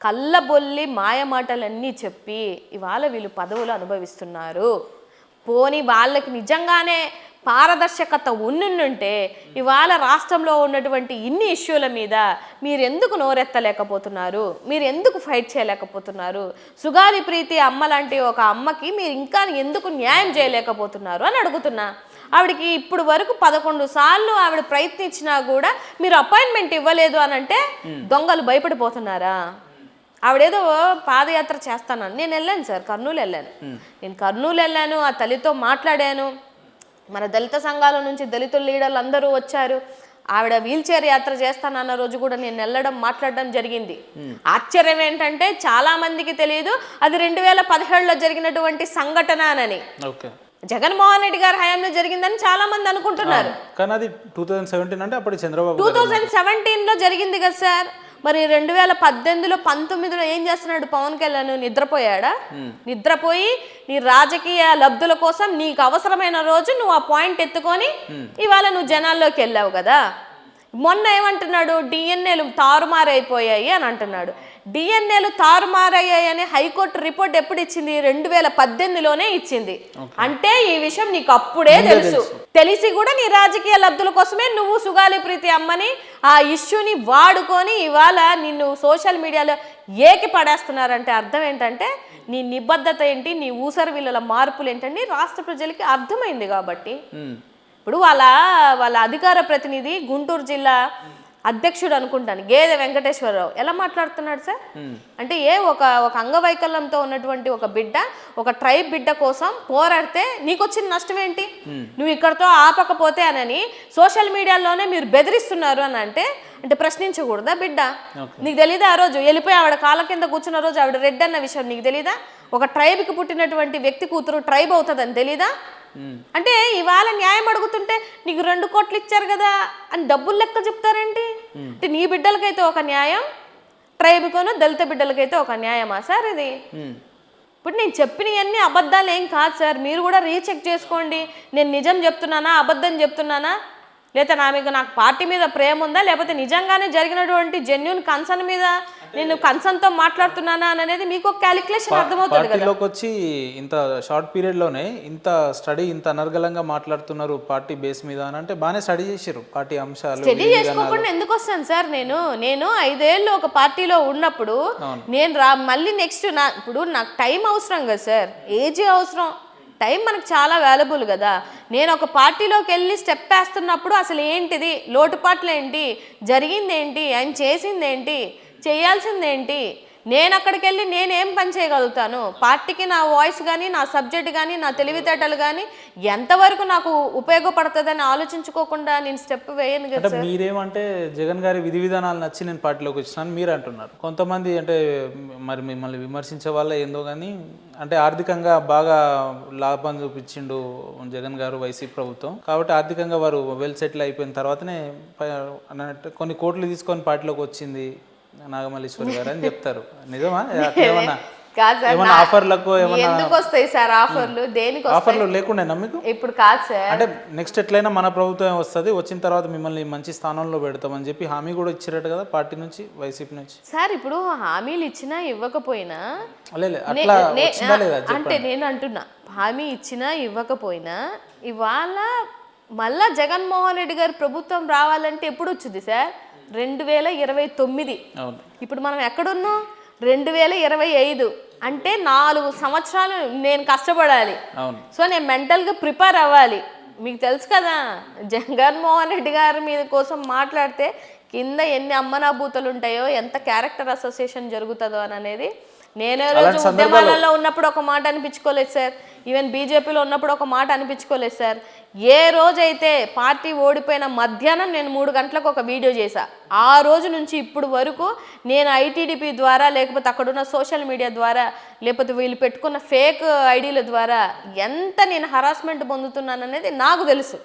కళ్ళబొల్లి మాయమాటలన్నీ చెప్పి ఇవాళ వీళ్ళు పదవులు అనుభవిస్తున్నారు. పోనీ వాళ్ళకి నిజంగానే పారదర్శకత ఉండుంటే ఇవాళ రాష్ట్రంలో ఉన్నటువంటి ఇన్ని ఇష్యూల మీద మీరు ఎందుకు నోరెత్తలేకపోతున్నారు, మీరు ఎందుకు ఫైట్ చేయలేకపోతున్నారు? సుగాలి ప్రీతి అమ్మ లాంటి ఒక అమ్మకి మీరు ఇంకా ఎందుకు న్యాయం చేయలేకపోతున్నారు అని అడుగుతున్నా. ఆవిడకి ఇప్పుడు వరకు 11 సార్లు ఆవిడ ప్రయత్నించినా కూడా మీరు అపాయింట్మెంట్ ఇవ్వలేదు అని అంటే దొంగలు భయపడిపోతున్నారా? ఆవిడేదో పాదయాత్ర చేస్తానని నేను వెళ్ళాను సార్, కర్నూలు వెళ్ళాను. నేను కర్నూలు వెళ్ళాను, ఆ తల్లితో మాట్లాడాను. మన దళిత సంఘాల నుంచి దళితుల లీడర్లు అందరూ వచ్చారు. ఆవిడ వీల్ చైర్ యాత్ర చేస్తానన్న రోజు కూడా నేను వెళ్ళడం మాట్లాడడం జరిగింది. ఆశ్చర్యం ఏంటంటే చాలా మందికి తెలియదు అది 2017లో జరిగినటువంటి సంఘటన అని. జగన్మోహన్ రెడ్డి గారి హయాంలో జరిగిందని చాలా మంది అనుకుంటున్నారు. కానీ అది 2017 అంటే అప్పుడు చంద్రబాబు 2017లో జరిగింది కదా సార్. మరి 2018లో 19లో ఏం చేస్తున్నాడు పవన్ కళ్యాణ్? నిద్రపోయాడా? నిద్రపోయి నీ రాజకీయ లబ్ధుల కోసం నీకు అవసరమైన రోజు నువ్వు ఆ పాయింట్ ఎత్తుకొని ఇవాళ నువ్వు జనాల్లోకి వెళ్ళావు కదా. మొన్న ఏమంటున్నాడు? డిఎన్ఏలు తారుమారైపోయాయి అని అంటున్నాడు. డిఎన్ఏలు తారుమారయ్యాయి అని హైకోర్టు రిపోర్ట్ ఎప్పుడు ఇచ్చింది? 2018లోనే ఇచ్చింది. అంటే ఈ విషయం నీకు అప్పుడే తెలుసు. తెలిసి కూడా నీ రాజకీయ లబ్ధుల కోసమే నువ్వు సుగాలి ప్రీతి అమ్మని ఆ ఇష్యూని వాడుకొని ఇవాళ నిన్ను సోషల్ మీడియాలో ఏకి పడేస్తున్నారంటే అర్థం ఏంటంటే నీ నిబద్ధత ఏంటి, నీ ఊసర విల్లుల మార్పులు ఏంటంటే రాష్ట్ర ప్రజలకి అర్థమైంది. కాబట్టి ఇప్పుడు వాళ్ళ అధికార ప్రతినిధి గుంటూరు జిల్లా అధ్యక్షుడు అనుకుంటాను గేదె వెంకటేశ్వరరావు ఎలా మాట్లాడుతున్నాడు సార్ అంటే ఒక అంగవైకల్యంతో ఉన్నటువంటి ఒక బిడ్డ, ఒక ట్రైబ్ బిడ్డ కోసం పోరాడితే నీకు వచ్చిన నష్టం ఏంటి? నువ్వు ఇక్కడతో ఆపకపోతే అని సోషల్ మీడియాలోనే మీరు బెదిరిస్తున్నారు అని అంటే ప్రశ్నించకూడదా బిడ్డ? నీకు తెలీదా? ఆ రోజు వెళ్ళిపోయి ఆవిడ కాళ్ళ కింద కూర్చున్న రోజు ఆవిడ రెడ్ అన్న విషయం నీకు తెలీదా? ఒక ట్రైబ్కి పుట్టినటువంటి వ్యక్తి కూతురు ట్రైబ్ అవుతుందని తెలీదా? అంటే ఇవాళ న్యాయం అడుగుతుంటే నీకు 2 కోట్లు ఇచ్చారు కదా అని డబ్బులు లెక్క చెప్తారేంటి? అంటే నీ బిడ్డలకైతే ఒక న్యాయం, ట్రైబ్కోను దళిత బిడ్డలకైతే ఒక న్యాయమా సార్ ఇది? ఇప్పుడు నేను చెప్పినవన్నీ అబద్ధాలు ఏం కాదు సార్. మీరు కూడా రీచెక్ చేసుకోండి. నేను నిజం చెప్తున్నానా అబద్ధం చెప్తున్నానా, లేకపోతే నాకు పార్టీ మీద ప్రేమ ఉందా, లేకపోతే నిజంగానే జరిగినటువంటి జెన్యూన్ కన్సర్న్ మీద నేను కన్సర్న్తో మాట్లాడుతున్నానా అనేది మీకు ఒక క్యాలిక్యులేషన్ అర్థమవుతుంది కదా. పార్టీలోకి వచ్చి ఇంత షార్ట్ పీరియడ్లోనే ఇంత స్టడీ ఇంత అనర్గళంగా మాట్లాడుతున్నారు పార్టీ బేస్ మీద అని అంటే బాగానే స్టడీ చేశారు పార్టీ అంశాలు. స్టడీ చేసుకోకుండా ఎందుకు వస్తాను సార్? నేను 5 ఏళ్ళు ఒక పార్టీలో ఉన్నప్పుడు నేను మళ్ళీ నెక్స్ట్ ఇప్పుడు నాకు టైం అవసరం కదా సార్, ఏజ్ అవసరం, టైం మనకు చాలా వాల్యుబుల్ కదా. నేను ఒక పార్టీలోకి వెళ్ళి స్టెప్ వేస్తున్నప్పుడు అసలు ఏంటిది, లోటుపాట్లు ఏంటి, జరిగింది ఏంటి, ఆయన చేసింది ఏంటి, చేయాల్సిందేంటి, నేను అక్కడికి వెళ్ళి నేనేం పని చేయగలుగుతాను, పార్టీకి నా వాయిస్ కానీ నా సబ్జెక్ట్ కానీ నా తెలివితేటలు కానీ ఎంతవరకు నాకు ఉపయోగపడుతుందని ఆలోచించుకోకుండా నేను స్టెప్ వేయను కదా. మీరేమంటే జగన్ గారి విధి విధానాలు నచ్చి నేను పార్టీలోకి వచ్చినాను మీరు అంటున్నారు. కొంతమంది అంటే మరి మిమ్మల్ని విమర్శించే వాళ్ళ ఏందో కానీ అంటే ఆర్థికంగా బాగా లాభం చూపించిండు జగన్ గారు వైసీపీ ప్రభుత్వం కాబట్టి ఆర్థికంగా వారు వెల్ సెటిల్ అయిపోయిన తర్వాతనే కొన్ని కోట్లు తీసుకొని పార్టీలోకి వచ్చింది నాగమల్లేశ్వరి గారు అని చెప్తారు. నిజమా? ఆఫర్లకు ఎందుకు వస్తాయి సార్ ఆఫర్లు? దేనికి ఆఫర్లు లేకుండా మీకు ఇప్పుడు కాదు సార్. అంటే నెక్స్ట్ ఎట్లయినా మన ప్రభుత్వం వస్తుంది, వచ్చిన తర్వాత మిమ్మల్ని మంచి స్థానంలో పెడతామని చెప్పి హామీ కూడా ఇచ్చారట కదా పార్టీ నుంచి, వైసీపీ నుంచి. సార్ ఇప్పుడు హామీలు ఇచ్చినా ఇవ్వకపోయినా అంటే నేను అంటున్నా హామీ ఇచ్చినా ఇవ్వకపోయినా ఇవాళ మళ్ళా జగన్మోహన్ రెడ్డి గారి ప్రభుత్వం రావాలంటే ఎప్పుడు వచ్చింది సార్? 2029. ఇప్పుడు మనం ఎక్కడున్నాం? 2025. అంటే 4 సంవత్సరాలు నేను కష్టపడాలి. సో నేను మెంటల్గా ప్రిపేర్ అవ్వాలి. మీకు తెలుసు కదా జగన్మోహన్ రెడ్డి గారి మీద కోసం మాట్లాడితే కింద ఎన్ని అమ్మనాభూతలు ఉంటాయో, ఎంత క్యారెక్టర్ అసోసియేషన్ జరుగుతుందో అనేది. నేనే రోజు ఉద్యమాలలో ఉన్నప్పుడు ఒక మాట అనిపించుకోలేదు సార్, ఈవెన్ బీజేపీలో ఉన్నప్పుడు ఒక మాట అనిపించుకోలేదు సార్. ఏ రోజైతే పార్టీ ఓడిపోయిన మధ్యాహ్నం నేను 3 గంటలకు ఒక వీడియో చేశా, ఆ రోజు నుంచి ఇప్పుడు వరకు నేను ఐటీడీపీ ద్వారా లేకపోతే అక్కడున్న సోషల్ మీడియా ద్వారా లేకపోతే వీళ్ళు పెట్టుకున్న ఫేక్ ఐడీల ద్వారా ఎంత నేను హరాస్మెంట్ పొందుతున్నాను అనేది నాకు తెలుసు.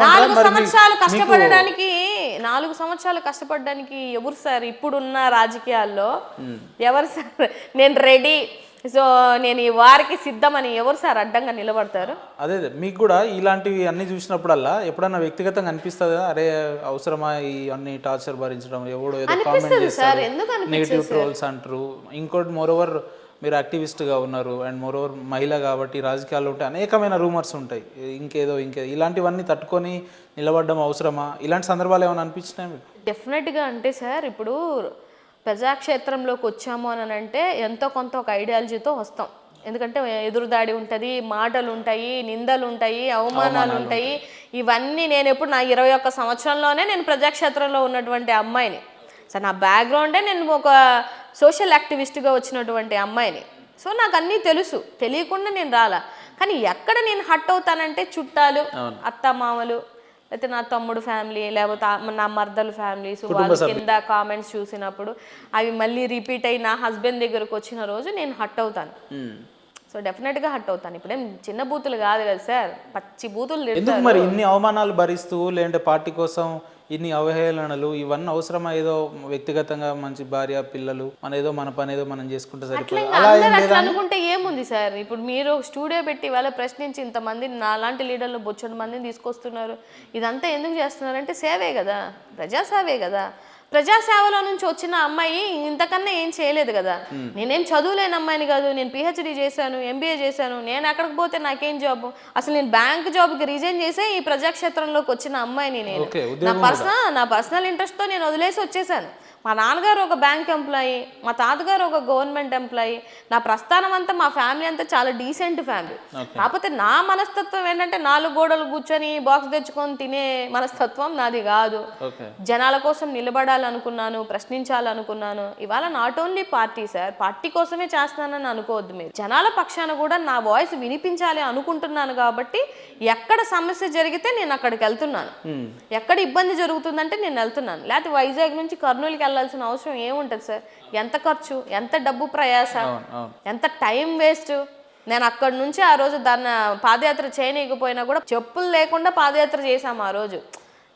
4 సంవత్సరాలు కష్టపడడానికి ఎవరు సార్ ఇప్పుడున్న రాజకీయాల్లో ఎవరు సార్? నేను రెడీ, సో నేను ఈ వారికి సిద్ధమని ఎవరు సార్ అడ్డంగా నిలబడతారు? అదే మీకు కూడా ఇలాంటివి అన్ని చూసినప్పుడల్లా ఎప్పుడన్నా వ్యక్తిగతంగా అనిపిస్తుందా, అరే అవసరమా ఈ అన్ని టార్చర్ భరించడం, ఎవడో ఏదో కామెంట్ చేస్తారు, నెగిటివ్ ట్రోల్స్ అంటారు. ఇంకోటి మోరోవర్ మీరు యాక్టివిస్ట్గా ఉన్నారు అండ్ మోరోవర్ మహిళ కాబట్టి రాజకీయాల్లో ఉంటే అనేకమైన రూమర్స్ ఉంటాయి, ఇంకేదో ఇలాంటివన్నీ తట్టుకొని నిలబడడం అవసరమా? ఇలాంటి సందర్భాలు ఏమైనా అనిపించినాయి మీకు? డెఫినెట్గా అంటే సార్ ఇప్పుడు ప్రజాక్షేత్రంలోకి వచ్చాము అని అంటే ఎంతో కొంత ఒక ఐడియాలజీతో వస్తాం. ఎందుకంటే ఎదురుదాడి ఉంటుంది, మాటలు ఉంటాయి, నిందలు ఉంటాయి, అవమానాలు ఉంటాయి. ఇవన్నీ నేను ఎప్పుడు నా 21 సంవత్సరంలోనే నేను ప్రజాక్షేత్రంలో ఉన్నటువంటి అమ్మాయిని సార్. నా బ్యాక్గ్రౌండే నేను ఒక సోషల్ యాక్టివిస్ట్గా వచ్చినటువంటి అమ్మాయిని. సో నాకు అన్నీ తెలుసు, తెలియకుండా నేను రాలా. కానీ ఎక్కడ నేను హట్ అవుతానంటే చుట్టాలు, అత్త మామలు, లేకపోతే నా తమ్ముడు ఫ్యామిలీ, లేకపోతే నా మర్దలు ఫ్యామిలీస్ వాళ్ళ కింద కామెంట్స్ చూసినప్పుడు అవి మళ్ళీ రిపీట్ అయ్యి నా హస్బెండ్ దగ్గరకు వచ్చిన రోజు నేను హట్ అవుతాను. సో డెఫినెట్గా హట్ అవుతాను. ఇప్పుడేం చిన్న బూతులు కాదు కదా సార్, పచ్చి బూతులు. ఎందుకు మరి ఇన్ని అవమానాలు భరిస్తూ, లేదంటే పార్టీ కోసం ఇన్ని అవహేళనలు, ఇవన్నీ అవసరమా? ఏదో వ్యక్తిగతంగా మంచి భార్య పిల్లలు, మన పని ఏదో మనం చేసుకుంటే సరిపోతుంది అట్లా అనుకుంటే ఏముంది సార్? ఇప్పుడు మీరు స్టూడియో పెట్టి వాళ్ళ ప్రశ్నించి ఇంతమంది నాలాంటి లీడర్లు బొచ్చడి మందిని తీసుకొస్తున్నారు. ఇదంతా ఎందుకు చేస్తున్నారంటే సేవే కదా, ప్రజాసేవే కదా. ప్రజాసేవలో నుంచి వచ్చిన అమ్మాయి ఇంతకన్నా ఏం చేయలేదు కదా. నేనేం చదువులేని అమ్మాయిని కాదు, నేను పిహెచ్డి చేశాను, ఎంబీఏ చేశాను. నేను అక్కడికి పోతే నాకేం జాబ్? అసలు నేను బ్యాంక్ జాబ్కి రిజైన్ చేసే ఈ ప్రజాక్షేత్రంలోకి వచ్చిన అమ్మాయిని నేను. నా పర్సనల్ ఇంట్రెస్ట్తో నేను వదిలేసి వచ్చేసాను. మా నాన్నగారు ఒక బ్యాంక్ ఎంప్లాయీ, మా తాతగారు ఒక గవర్నమెంట్ ఎంప్లాయీ. నా ప్రస్థానం అంతా, మా ఫ్యామిలీ అంతా చాలా డీసెంట్ ఫ్యామిలీ. కాకపోతే నా మనస్తత్వం ఏంటంటే 4 గోడలు కూర్చొని బాక్స్ తెచ్చుకొని తినే మనస్తత్వం నాది కాదు. జనాల కోసం నిలబడాలనుకున్నాను, ప్రశ్నించాలనుకున్నాను. ఇవాళ not only party sir, party కోసమే చేస్తున్నానని అనుకోవద్దు మీరు. జనాల పక్షాన కూడా నా వాయిస్ వినిపించాలి అనుకుంటున్నాను. కాబట్టి ఎక్కడ సమస్య జరిగితే నేను అక్కడికి వెళ్తున్నాను, ఎక్కడ ఇబ్బంది జరుగుతుందంటే నేను వెళ్తున్నాను. లేకపోతే వైజాగ్ నుంచి కర్నూలుకి వెళ్ళాల్సిన అవసరం ఏముంటుంది సార్? ఎంత ఖర్చు, ఎంత డబ్బు ప్రయాస, ఎంత టైం వేస్ట్. నేను అక్కడి నుంచి ఆ రోజు దాన్ని పాదయాత్ర చేయనీయకపోయినా కూడా చెప్పులు లేకుండా పాదయాత్ర చేశాము ఆ రోజు.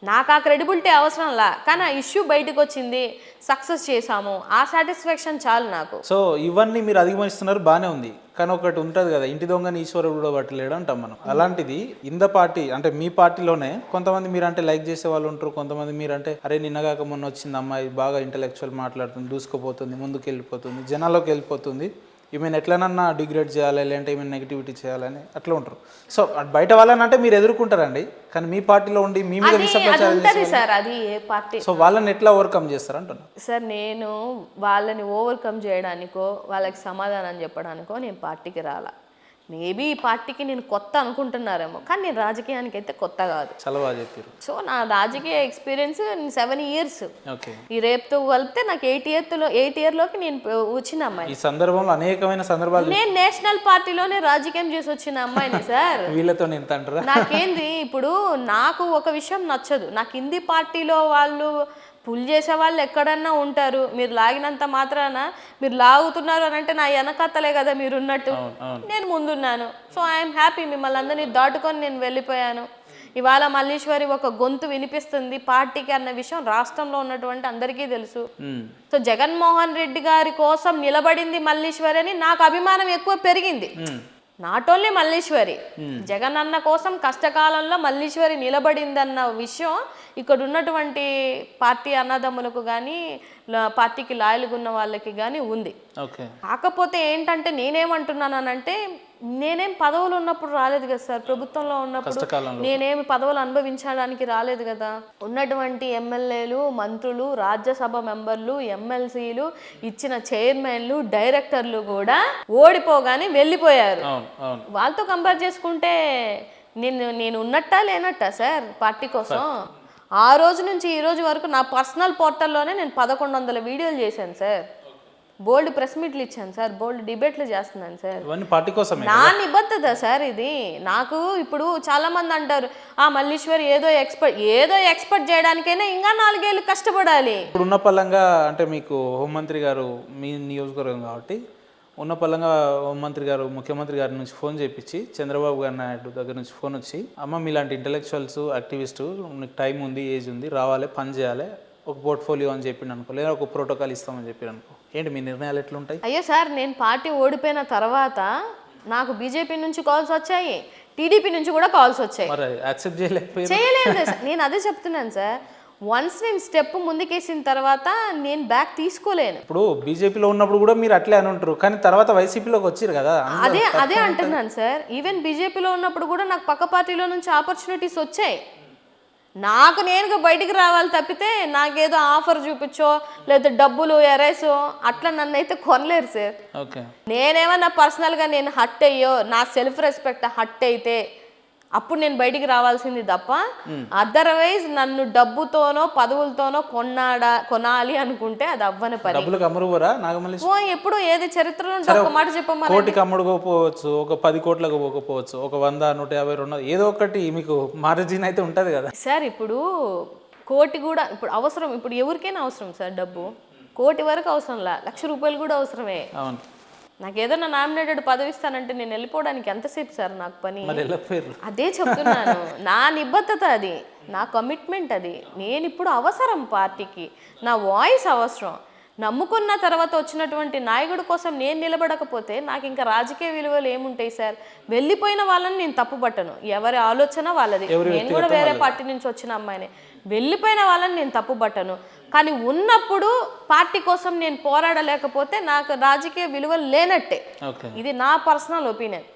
నాకు ఆ క్రెడిబిలిటీ అవసరంలా, కానీ ఆ ఇష్యూ బయటకు వచ్చింది, సక్సెస్ చేశాము, ఆ సాటిస్ఫాక్షన్ చాలు నాకు. సో ఇవన్నీ మీరు అధిగమిస్తున్నారు, బాగానే ఉంది. కానీ ఒకటి ఉంటుంది కదా, ఇంటి దొంగని ఈశ్వరుడు కూడా పట్టలేడు అంటాం మనం. అలాంటిది ఇంద పార్టీ అంటే మీ పార్టీలోనే కొంతమంది మీరంటే లైక్ చేసే వాళ్ళు ఉంటారు, కొంతమంది మీరంటే అరే నిన్నగాక మొన్న వచ్చింది అమ్మాయి బాగా ఇంటలెక్చువల్ మాట్లాడుతుంది, దూసుకుపోతుంది, ముందుకు వెళ్ళిపోతుంది, జనాల్లోకి వెళ్ళిపోతుంది, ఈమెను ఎట్లనన్నా డిగ్రేడ్ చేయాలి, లేదంటే ఈమెను నెగిటివిటీ చేయాలని అట్లా ఉంటారు. సో బయట వాళ్ళని అంటే మీరు ఎదుర్కొంటారండి, కానీ మీ పార్టీలో ఉండి మీ మీద సార్ అది ఏ పార్టీ. సో వాళ్ళని ఎట్లా ఓవర్కమ్ చేస్తారు అంటున్నా సార్? నేను వాళ్ళని ఓవర్కమ్ చేయడానికో వాళ్ళకి సమాధానం చెప్పడానికో నేను పార్టీకి రాలా. మేబీ ఈ పార్టీకి నేను కొత్త అనుకుంటున్నారేమో, కానీ నేను రాజకీయానికి అయితే కొత్త కాదు. చాలా బాగా చెప్పారు. సో నా రాజకీయ ఎక్స్పీరియన్స్ 7 years. ఈ రేపుతో కలిపితే నాకు 8 yearలోకి నేను వచ్చిన అమ్మాయి. ఈ సందర్భంలో అనేకమైన సందర్భాలు నేను నేషనల్ పార్టీలోనే రాజకీయం చేసి వచ్చిన అమ్మాయిని సార్. వీళ్ళతో ఎంత అంటారా? నాకేంది ఇప్పుడు, నాకు ఒక విషయం నచ్చదు. నాకు హిందీ పార్టీలో వాళ్ళు పుల్ చేసే వాళ్ళు ఎక్కడన్నా ఉంటారు. మీరు లాగినంత మాత్రాన మీరు లాగుతున్నారు అని అంటే నా వెనకత్తలే కదా మీరు ఉన్నట్టు. నేను ముందున్నాను. So I'm happy. మిమ్మల్ని అందరినీ దాటుకొని నేను వెళ్ళిపోయాను. ఇవాళ మల్లీశ్వరి ఒక గొంతు వినిపిస్తుంది పార్టీకి అన్న విషయం రాష్ట్రంలో ఉన్నటువంటి అందరికీ తెలుసు. సో జగన్మోహన్ రెడ్డి గారి కోసం నిలబడింది మల్లీశ్వరి అని నాకు అభిమానం ఎక్కువ పెరిగింది. నాట్ ఓన్లీ మల్లీశ్వరి, జగన్ అన్న కోసం కష్టకాలంలో మల్లీశ్వరి నిలబడిందన్న విషయం ఇక్కడ ఉన్నటువంటి పార్టీ అన్నదమ్ములకు కానీ, పార్టీకి లాయలుగా ఉన్న వాళ్ళకి కానీ ఉంది. కాకపోతే ఏంటంటే నేనేమంటున్నానంటే, నేనేం పదవులు ఉన్నప్పుడు రాలేదు కదా సార్, ప్రభుత్వంలో ఉన్నప్పుడు నేనేమి పదవులు అనుభవించడానికి రాలేదు కదా. ఉన్నటువంటి ఎమ్మెల్యేలు, మంత్రులు, రాజ్యసభ మెంబర్లు, ఎమ్మెల్సీలు, ఇచ్చిన చైర్మన్లు, డైరెక్టర్లు కూడా ఓడిపోగానే వెళ్ళిపోయారు. వాళ్ళతో కంపేర్ చేసుకుంటే నేను ఉన్నట్టా లేనట్టా సార్ పార్టీ కోసం? ఆ రోజు నుంచి ఈ రోజు వరకు నా పర్సనల్ పోర్టల్లోనే నేను 1100 వీడియోలు చేశాను సార్, బోల్డ్ ప్రెస్ మీట్లు ఇచ్చాను సార్, బోల్డ్ డిబేట్లు చేస్తున్నాను సార్. నా నిబద్ధత సార్ ఇది. నాకు ఇప్పుడు చాలా మంది అంటారు మల్లీశ్వరి ఏదో ఎక్స్పర్ట్ చేయడానికైనా ఇంకా 4 ఏళ్ళు కష్టపడాలి. ఇప్పుడు ఉన్న పలంగా అంటే మీకు హోంమంత్రి గారు మీ నియోజకవర్గం కాబట్టి ఉన్న పలంగా హోంమంత్రి గారు ముఖ్యమంత్రి గారి నుంచి ఫోన్ చేయించి చంద్రబాబు గారి నాయుడు దగ్గర నుంచి ఫోన్ వచ్చి, అమ్మ మీలాంటి ఇంటలెక్చువల్స్, యాక్టివిస్టు, మీకు టైం ఉంది, ఏజ్ ఉంది, రావాలి, పని చేయాలి, ఒక పోర్ట్ఫోలియో అని చెప్పిండు అనుకో, లేదా ఒక ప్రోటోకాల్ ఇస్తామని చెప్పారు అనుకో, ఏంటి మీ నిర్ణయాలు ఎట్లుంటాయి? అయ్యో సార్, నేను పార్టీ ఓడిపోయిన తర్వాత నాకు బీజేపీ నుంచి కాల్స్ వచ్చాయి, టీడీపీ నుంచి కూడా కాల్స్ వచ్చాయి. యాక్సెప్ట్ చేయలేదు సార్. నేను అదే చెప్తున్నాను సార్, వన్స్ నేను స్టెప్ ముందుకేసిన తర్వాత నేను బ్యాక్ తీసుకోలేను. ఇప్పుడు బీజేపీలో ఉన్నప్పుడు కూడా మీరు అట్లే అని ఉంటారు, కానీ తర్వాత వైసీపీలోకి వచ్చారు కదా. అదే అంటున్నాను సార్. ఈవెన్ బీజేపీలో ఉన్నప్పుడు కూడా నాకు పక్క పార్టీలో నుంచి ఆపర్చునిటీస్ వచ్చాయి. నాకు నేనుగా బయటికి రావాలి తప్పితే నాకేదో ఆఫర్ చూపించో లేదా డబ్బులు ఎరేసో అట్లా నన్ను అయితే కొనలేరు సార్. నేనేమన్నా పర్సనల్గా నేను హట్ అయ్యో, నా సెల్ఫ్ రెస్పెక్ట్ హట్ అయితే అప్పుడు నేను బయటికి రావాల్సింది తప్ప అదర్వైజ్ నన్ను డబ్బుతోనో పదవులతోనో కొనాలి అనుకుంటే అది అవ్వని పని. డబ్బులకు అమ్ముడుపోరా నాగమల్లి? ఓ ఎప్పుడు ఏది చరిత్రలో ఉంటే ఒక మాట చెప్పమని. కోటికి అమ్ముడుకోపోవచ్చు, ఒక 10 కోట్లకు పోకపోవచ్చు, ఒక 100, 150, 200 ఏదో ఒకటి మీకు మార్జిన్ అయితే ఉంటుంది కదా సార్. ఇప్పుడు కోటి కూడా ఇప్పుడు అవసరం, ఇప్పుడు ఎవరికైనా అవసరం సార్ డబ్బు. కోటి వరకు అవసరంలా, 1,00,000 రూపాయలు కూడా అవసరమే. అవును. నాకు ఏదైనా నామినేటెడ్ పదవి ఇస్తానంటే నేను వెళ్ళిపోవడానికి ఎంతసేపు సార్ నాకు పని? అదే చెప్తున్నాను, నా నిబద్ధత అది, నా కమిట్మెంట్ అది. నేను ఇప్పుడు అవసరం పార్టీకి, నా వాయిస్ అవసరం. నమ్ముకున్న తర్వాత వచ్చినటువంటి నాయకుడి కోసం నేను నిలబడకపోతే నాకు ఇంకా రాజకీయ విలువలు ఏముంటాయి సార్? వెళ్ళిపోయిన వాళ్ళని నేను తప్పు పట్టను, ఎవరి ఆలోచన వాళ్ళది. నేను కూడా వేరే పార్టీ నుంచి వచ్చిన అమ్మాయిని. వెళ్ళిపోయిన వాళ్ళని నేను తప్పు పట్టను, కానీ ఉన్నప్పుడు పార్టీ కోసం నేను పోరాడలేకపోతే నాకు రాజకీయ విలువలు లేనట్టే. ఇది నా పర్సనల్ ఒపీనియన్.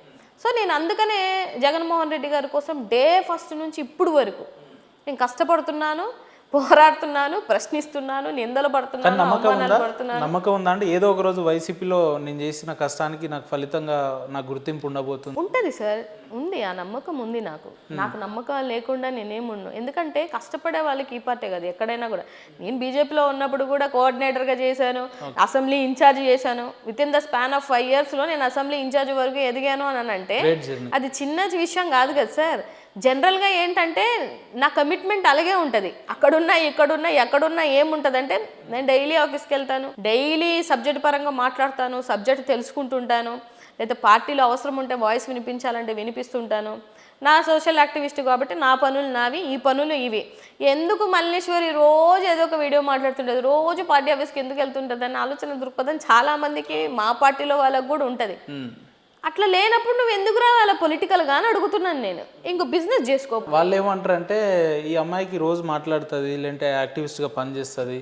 సో నేను అందుకనే జగన్మోహన్ రెడ్డి గారి కోసం డే ఫస్ట్ నుంచి ఇప్పుడు వరకు నేను కష్టపడుతున్నాను, పోరాడుతున్నాను, ప్రశ్నిస్తున్నాను, నిందలు పడుతున్నాను, అవమానాలు పడుతున్నాను. నమ్మకం ఉందా అంటే ఏదో ఒక రోజు వైసీపీలో నేను చేసిన కష్టానికి నాకు ఫలితంగా నాకు గుర్తింపు ఉండబోతుంది? ఉంటుంది సార్, ఉంది, ఆ నమ్మకం ఉంది నాకు. నాకు నమ్మకం లేకుండా నేనేముండు. ఎందుకంటే కష్టపడే వాళ్ళకి ఈ పార్టీ కదా ఎక్కడైనా కూడా. నేను బీజేపీలో ఉన్నప్పుడు కూడా కోఆర్డినేటర్గా చేశాను, అసెంబ్లీ ఇన్ఛార్జ్ చేశాను. With in the span of 5 yearsలో నేను అసెంబ్లీ ఇన్ఛార్జ్ వరకు ఎదిగాను అని అంటే అది చిన్న విషయం కాదు కదా సార్. జనరల్గా ఏంటంటే నా కమిట్మెంట్ అలాగే ఉంటుంది. అక్కడున్నా ఇక్కడున్నా ఎక్కడున్నా ఏముంటుంది అంటే నేను డైలీ ఆఫీస్కి వెళ్తాను, డైలీ సబ్జెక్ట్ పరంగా మాట్లాడతాను, సబ్జెక్ట్ తెలుసుకుంటుంటాను, లేదా పార్టీలో అవసరం ఉంటే వాయిస్ వినిపించాలంటే వినిపిస్తుంటాను. నా సోషల్ యాక్టివిస్ట్ కాబట్టి నా పనులు నావి, ఈ పనులు ఇవి. ఎందుకు మల్లేశ్వరి రోజు ఏదో ఒక వీడియో మాట్లాడుతుంటుంది, రోజు పార్టీ ఆఫీస్కి ఎందుకు వెళ్తుంటుంది అనే ఆలోచన దృక్పథం చాలామందికి మా పార్టీలో వాళ్ళకు కూడా ఉంటుంది. అట్లా లేనప్పుడు నువ్వు ఎందుకు రావాలా పొలిటికల్గా అని అడుగుతున్నాను నేను. ఇంకో బిజినెస్ చేసుకో. వాళ్ళు ఏమంటారు అంటే ఈ అమ్మాయికి రోజు మాట్లాడుతుంది, లేదంటే యాక్టివిస్ట్గా పనిచేస్తుంది,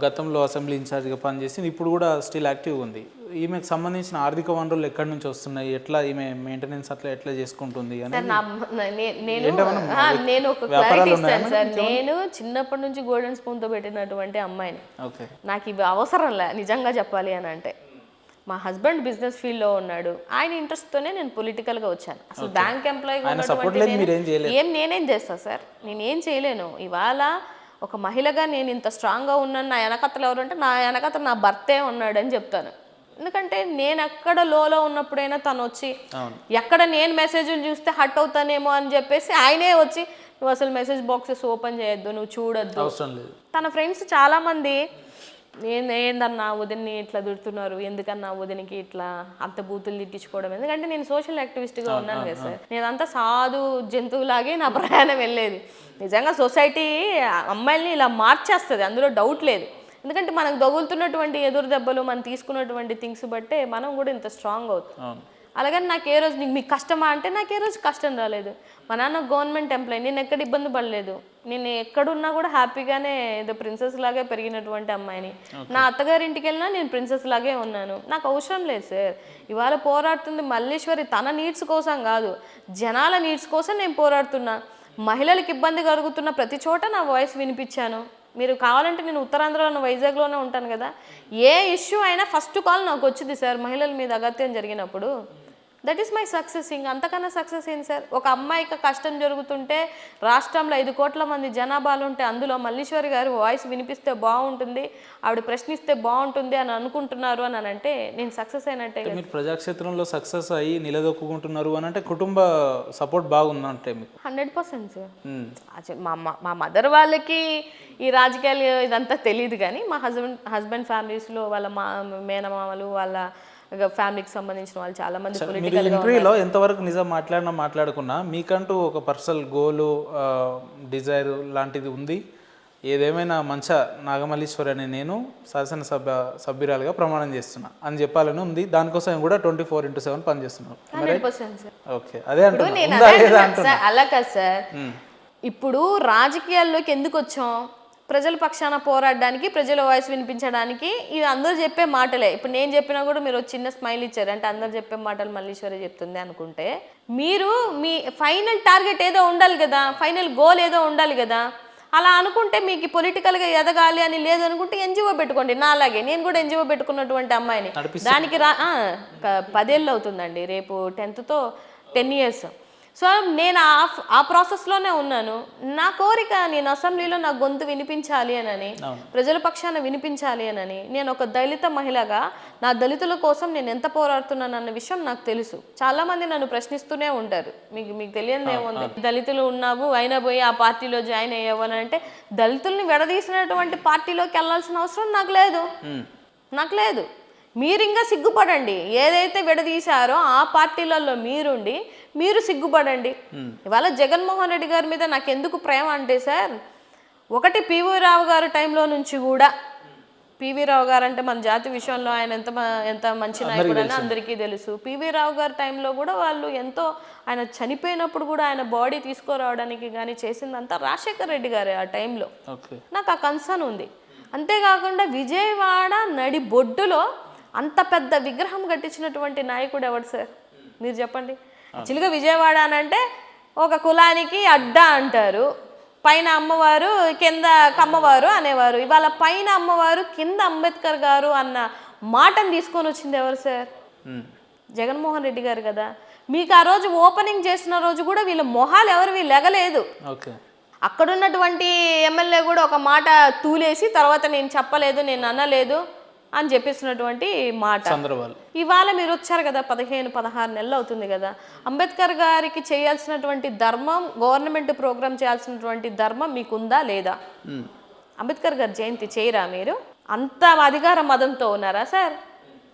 గతంలో అసెంబ్లీ ఇన్ఛార్జ్గా పనిచేసింది, ఇప్పుడు కూడా స్టిల్ యాక్టివ్గా ఉంది. ఈమెకు సంబంధించిన ఆర్థిక వనరులు ఎక్కడి నుంచి వస్తున్నాయి, ఎట్లా ఈమె మెయింటెనెన్స్ అట్లా ఎట్లా చేసుకుంటుంది అని. నేను ఒక క్లారిటీ ఇస్తాను సార్. నేను చిన్నప్పటి నుంచి గోల్డెన్ స్పూన్తో పెట్టినటువంటి అమ్మాయిని. నాకు ఇవి అవసరం లే నిజంగా చెప్పాలి అని అంటే. మా హస్బెండ్ బిజినెస్ ఫీల్డ్లో ఉన్నాడు, ఆయన ఇంట్రెస్ట్తోనే నేను పొలిటికల్గా వచ్చాను. అసలు బ్యాంక్ ఎంప్లాయీగా నేనేం చేస్తాను సార్? నేనేం చేయలేను. ఇవాళ ఒక మహిళగా నేను ఇంత స్ట్రాంగ్గా ఉన్నాను, నా వెనకత్తలు ఎవరు అంటే నా వెనకత్తలు నా భర్తే ఉన్నాడు అని చెప్తాను. ఎందుకంటే నేను ఎక్కడ లోలో ఉన్నప్పుడైనా తను వచ్చి ఎక్కడ నేను మెసేజ్లు చూస్తే హట్ అవుతానేమో అని చెప్పేసి ఆయనే వచ్చి నువ్వు అసలు మెసేజ్ బాక్సెస్ ఓపెన్ చేయొద్దు, నువ్వు చూడొద్దు. తన ఫ్రెండ్స్ చాలామంది ఏందన్నా వదిన్ని ఇట్లా దుడుతున్నారు, ఎందుకన్నా వదినికి ఇట్లా అంత బూతులు తిట్టించుకోవడం, ఎందుకంటే నేను సోషల్ యాక్టివిస్ట్గా ఉన్నాను కదా సార్. నేనంతా సాధు జంతువులాగే నా ప్రయాణం వెళ్ళేది. నిజంగా సొసైటీ అమ్మాయిల్ని ఇలా మార్చేస్తుంది, అందులో డౌట్ లేదు. ఎందుకంటే మనకు తగులుతున్నటువంటి ఎదురు దెబ్బలు, మనం తీసుకున్నటువంటి థింగ్స్ బట్టే మనం కూడా ఇంత స్ట్రాంగ్ అవుతాం. అలాగని నాకు ఏ రోజు మీకు కష్టమా అంటే నాకు ఏ రోజు కష్టం రాలేదు. మా నాన్న గవర్నమెంట్ ఎంప్లాయీ, నేను ఎక్కడ ఇబ్బంది పడలేదు. నేను ఎక్కడున్నా కూడా హ్యాపీగానే ఏదో ప్రిన్సెస్ లాగే పెరిగినటువంటి అమ్మాయిని. నా అత్తగారింటికి వెళ్ళినా నేను ప్రిన్సెస్ లాగే ఉన్నాను. నాకు అవసరం లేదు సార్. ఇవాళ పోరాడుతుంది మల్లేశ్వరి తన నీడ్స్ కోసం కాదు, జనాల నీడ్స్ కోసం నేను పోరాడుతున్నా. మహిళలకు ఇబ్బంది కలుగుతున్న ప్రతి చోట నా వాయిస్ వినిపించాను. మీరు కావాలంటే నేను ఉత్తరాంధ్రలో వైజాగ్లోనే ఉంటాను కదా, ఏ ఇష్యూ అయినా ఫస్ట్ కాల్ నాకు వచ్చింది సార్. మహిళల మీద అగత్యం జరిగినప్పుడు దట్ ఈస్ మై సక్సెస్. ఇంక అంతకన్నా సక్సెస్ ఏంటి సార్? ఒక అమ్మాయికి కష్టం జరుగుతుంటే రాష్ట్రంలో 5 కోట్ల మంది జనాభాలు ఉంటే అందులో మల్లీశ్వరి గారు వాయిస్ వినిపిస్తే బాగుంటుంది, ఆవిడ ప్రశ్నిస్తే బాగుంటుంది అని అనుకుంటున్నారు అని అంటే నేను సక్సెస్ అయినట్టే. మీరు ప్రజాక్షేత్రంలో సక్సెస్ అయ్యి నిలదొక్కుంటున్నారు అని అంటే కుటుంబ సపోర్ట్ బాగుందంటే 100% సార్. మా మదర్ వాళ్ళకి ఈ రాజకీయాలు ఇదంతా తెలియదు, కానీ మా హస్బెండ్ ఫ్యామిలీస్లో వాళ్ళ మేనమామలు వాళ్ళ ఫ్యామిలీకి సంబంధించిన వాళ్ళు చాలా మంది పొలిటికల్. ఇంటర్వ్యూలో ఎంతవరకు నిజం మాట్లాడుకున్నా మీకంటూ ఒక పర్సనల్ గోలు, డిజైర్ లాంటిది ఉంది? ఏదేమైనా మంచి నాగమల్లీశ్వరి అని నేను శాసనసభ సభ్యురాలుగా ప్రమాణం చేస్తున్నా అని చెప్పాలని ఉంది. దానికోసం కూడా 24/7 పనిచేస్తున్నాను. ఓకే, అదే అంటే అలా కాదు సార్. ఇప్పుడు రాజకీయాల్లోకి ఎందుకు వచ్చాం? ప్రజల పక్షాన పోరాడడానికి, ప్రజల వాయిస్ వినిపించడానికి. ఇవి అందరూ చెప్పే మాటలే. ఇప్పుడు నేను చెప్పినా కూడా మీరు చిన్న స్మైల్ ఇచ్చారు అంటే అందరు చెప్పే మాటలు మల్లీశ్వరి చెప్తుంది అనుకుంటే, మీరు మీ ఫైనల్ టార్గెట్ ఏదో ఉండాలి కదా, ఫైనల్ గోల్ ఏదో ఉండాలి కదా. అలా అనుకుంటే మీకు పొలిటికల్గా ఎదగాలి అని లేదనుకుంటే ఎన్జిఓ పెట్టుకోండి. నా అలాగే నేను కూడా ఎన్జిఓ పెట్టుకున్నటువంటి అమ్మాయిని. దానికి 10 ఏళ్ళు అవుతుందండి, రేపు 10th 10 years. సో నేను ఆ ప్రాసెస్లోనే ఉన్నాను. నా కోరిక నేను అసెంబ్లీలో నా గొంతు వినిపించాలి అని, ప్రజల పక్షాన వినిపించాలి అని. నేను ఒక దళిత మహిళగా నా దళితుల కోసం నేను ఎంత పోరాడుతున్నాను అన్న విషయం నాకు తెలుసు. చాలామంది నన్ను ప్రశ్నిస్తూనే ఉంటారు, మీకు తెలియదు ఏముంది, దళితులు ఉన్నావు అయినా పోయి ఆ పార్టీలో జాయిన్ అయ్యావు అని అంటే, దళితుల్ని విడదీసినటువంటి పార్టీలోకి వెళ్ళాల్సిన అవసరం నాకు లేదు. మీరు ఇంకా సిగ్గుపడండి, ఏదైతే విడదీశారో ఆ పార్టీలలో మీరు సిగ్గుపడండి. ఇవాళ జగన్మోహన్ రెడ్డి గారి మీద నాకు ఎందుకు ప్రేమ అంటే సార్, ఒకటి పివి రావు గారు టైంలో నుంచి కూడా, పివి రావు గారు అంటే మన జాతి విషయంలో ఆయన ఎంత మంచి నాయకుడు అని అందరికీ తెలుసు. పివి రావు గారి టైంలో కూడా వాళ్ళు ఎంతో, ఆయన చనిపోయినప్పుడు కూడా ఆయన బాడీ తీసుకురావడానికి కానీ చేసిందంతా రాజశేఖర్ రెడ్డి గారే ఆ టైంలో. నాకు ఆ కన్సర్న్ ఉంది. అంతేకాకుండా విజయవాడ నడి బొడ్డులో అంత పెద్ద విగ్రహం కట్టించినటువంటి నాయకుడు ఎవడు సార్, మీరు చెప్పండి. యాక్చువల్గా విజయవాడ అని అంటే ఒక కులానికి అడ్డా అంటారు, పైన అమ్మవారు కింద కమ్మవారు అనేవారు. ఇవాళ పైన అమ్మవారు కింద అంబేద్కర్ గారు అన్న మాటను తీసుకొని వచ్చింది ఎవరు సార్? జగన్మోహన్ రెడ్డి గారు కదా. మీకు ఆ రోజు ఓపెనింగ్ చేసిన రోజు కూడా వీళ్ళ మొహాలు ఎవరివి లెగలేదు. అక్కడున్నటువంటి ఎమ్మెల్యే కూడా ఒక మాట తూలేసి తర్వాత నేను చెప్పలేదు, నేను అనలేదు అని చెప్పేసినటువంటి మాట. ఇవాళ మీరు వచ్చారు కదా, 15-16 నెలలు అవుతుంది కదా, అంబేద్కర్ గారికి చేయాల్సినటువంటి ధర్మం, గవర్నమెంట్ ప్రోగ్రామ్ చేయాల్సినటువంటి ధర్మం మీకుందా లేదా? అంబేద్కర్ గారి జయంతి చేయరా మీరు? అంత అధికార మదంతో ఉన్నారా సార్?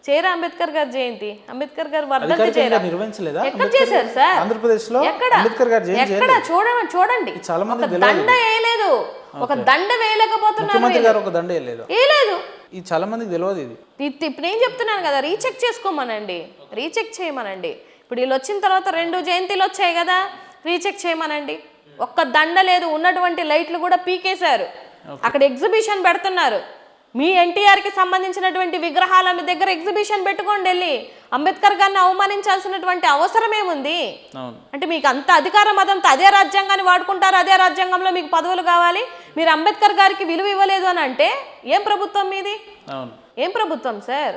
చేయరా అంబేద్కర్ గారి జయంతి? అంబేద్కర్ గారు వర్ధంతి చేయరా? ఎక్కడ చేశారు సార్? ఆంధ్రప్రదేశ్లో ఎక్కడ? చూడండి, ఒక దండ వేయలేదు, ఒక దండ వేయలేకపోతున్నారు. ఇది చాలా మందికి తెలియదు. ఇప్పుడు ఏం చెప్తున్నాను కదా, రీచెక్ చేసుకోమనండి, రీచెక్ చేయమనండి. ఇప్పుడు వీళ్ళు వచ్చిన తర్వాత 2 జయంతిలు వచ్చాయి కదా, రీచెక్ చేయమనండి. ఒక్క దండ లేదు, ఉన్నటువంటి లైట్లు కూడా పీకేశారు. అక్కడ ఎగ్జిబిషన్ పెడుతున్నారు. మీ ఎన్టీఆర్కి సంబంధించినటువంటి విగ్రహాల మీ దగ్గర ఎగ్జిబిషన్ పెట్టుకోండి వెళ్ళి. అంబేద్కర్ గారిని అవమానించాల్సినటువంటి అవసరం ఏముంది? అంటే మీకు అంత అధికార మతంతో అదే రాజ్యాంగాన్ని వాడుకుంటారు, అదే రాజ్యాంగంలో మీకు పదవులు కావాలి. మీరు అంబేద్కర్ గారికి విలువ ఇవ్వలేదు అని అంటే ఏం ప్రభుత్వం మీది? ఏం ప్రభుత్వం సార్?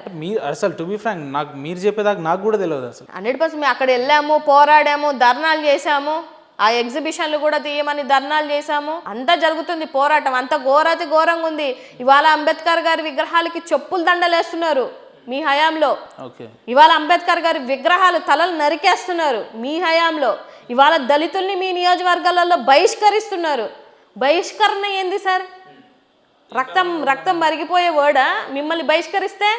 అసలు టు బి ఫ్రాంక్, నాకు మీరు చెప్పేదాకా నాకు కూడా తెలియదు అసలు. 100% మేము అక్కడ వెళ్ళాము, పోరాడాము, ధర్నాలు చేశాము, ఆ ఎగ్జిబిషన్లు కూడా తీయమని ధర్నాలు చేశాము. అంతా జరుగుతుంది పోరాటం, అంత ఘోరాతి ఘోరంగా ఉంది. ఇవాళ అంబేద్కర్ గారి విగ్రహాలకి చెప్పులు దండలేస్తున్నారు మీ హయాంలో. ఇవాళ అంబేద్కర్ గారి విగ్రహాలు తలలు నరికేస్తున్నారు మీ హయాంలో. ఇవాళ దళితుల్ని మీ నియోజకవర్గాలలో బహిష్కరిస్తున్నారు. బహిష్కరణ ఏంది సార్? రక్తం మరిగిపోయే వర్డా మిమ్మల్ని బహిష్కరిస్తే?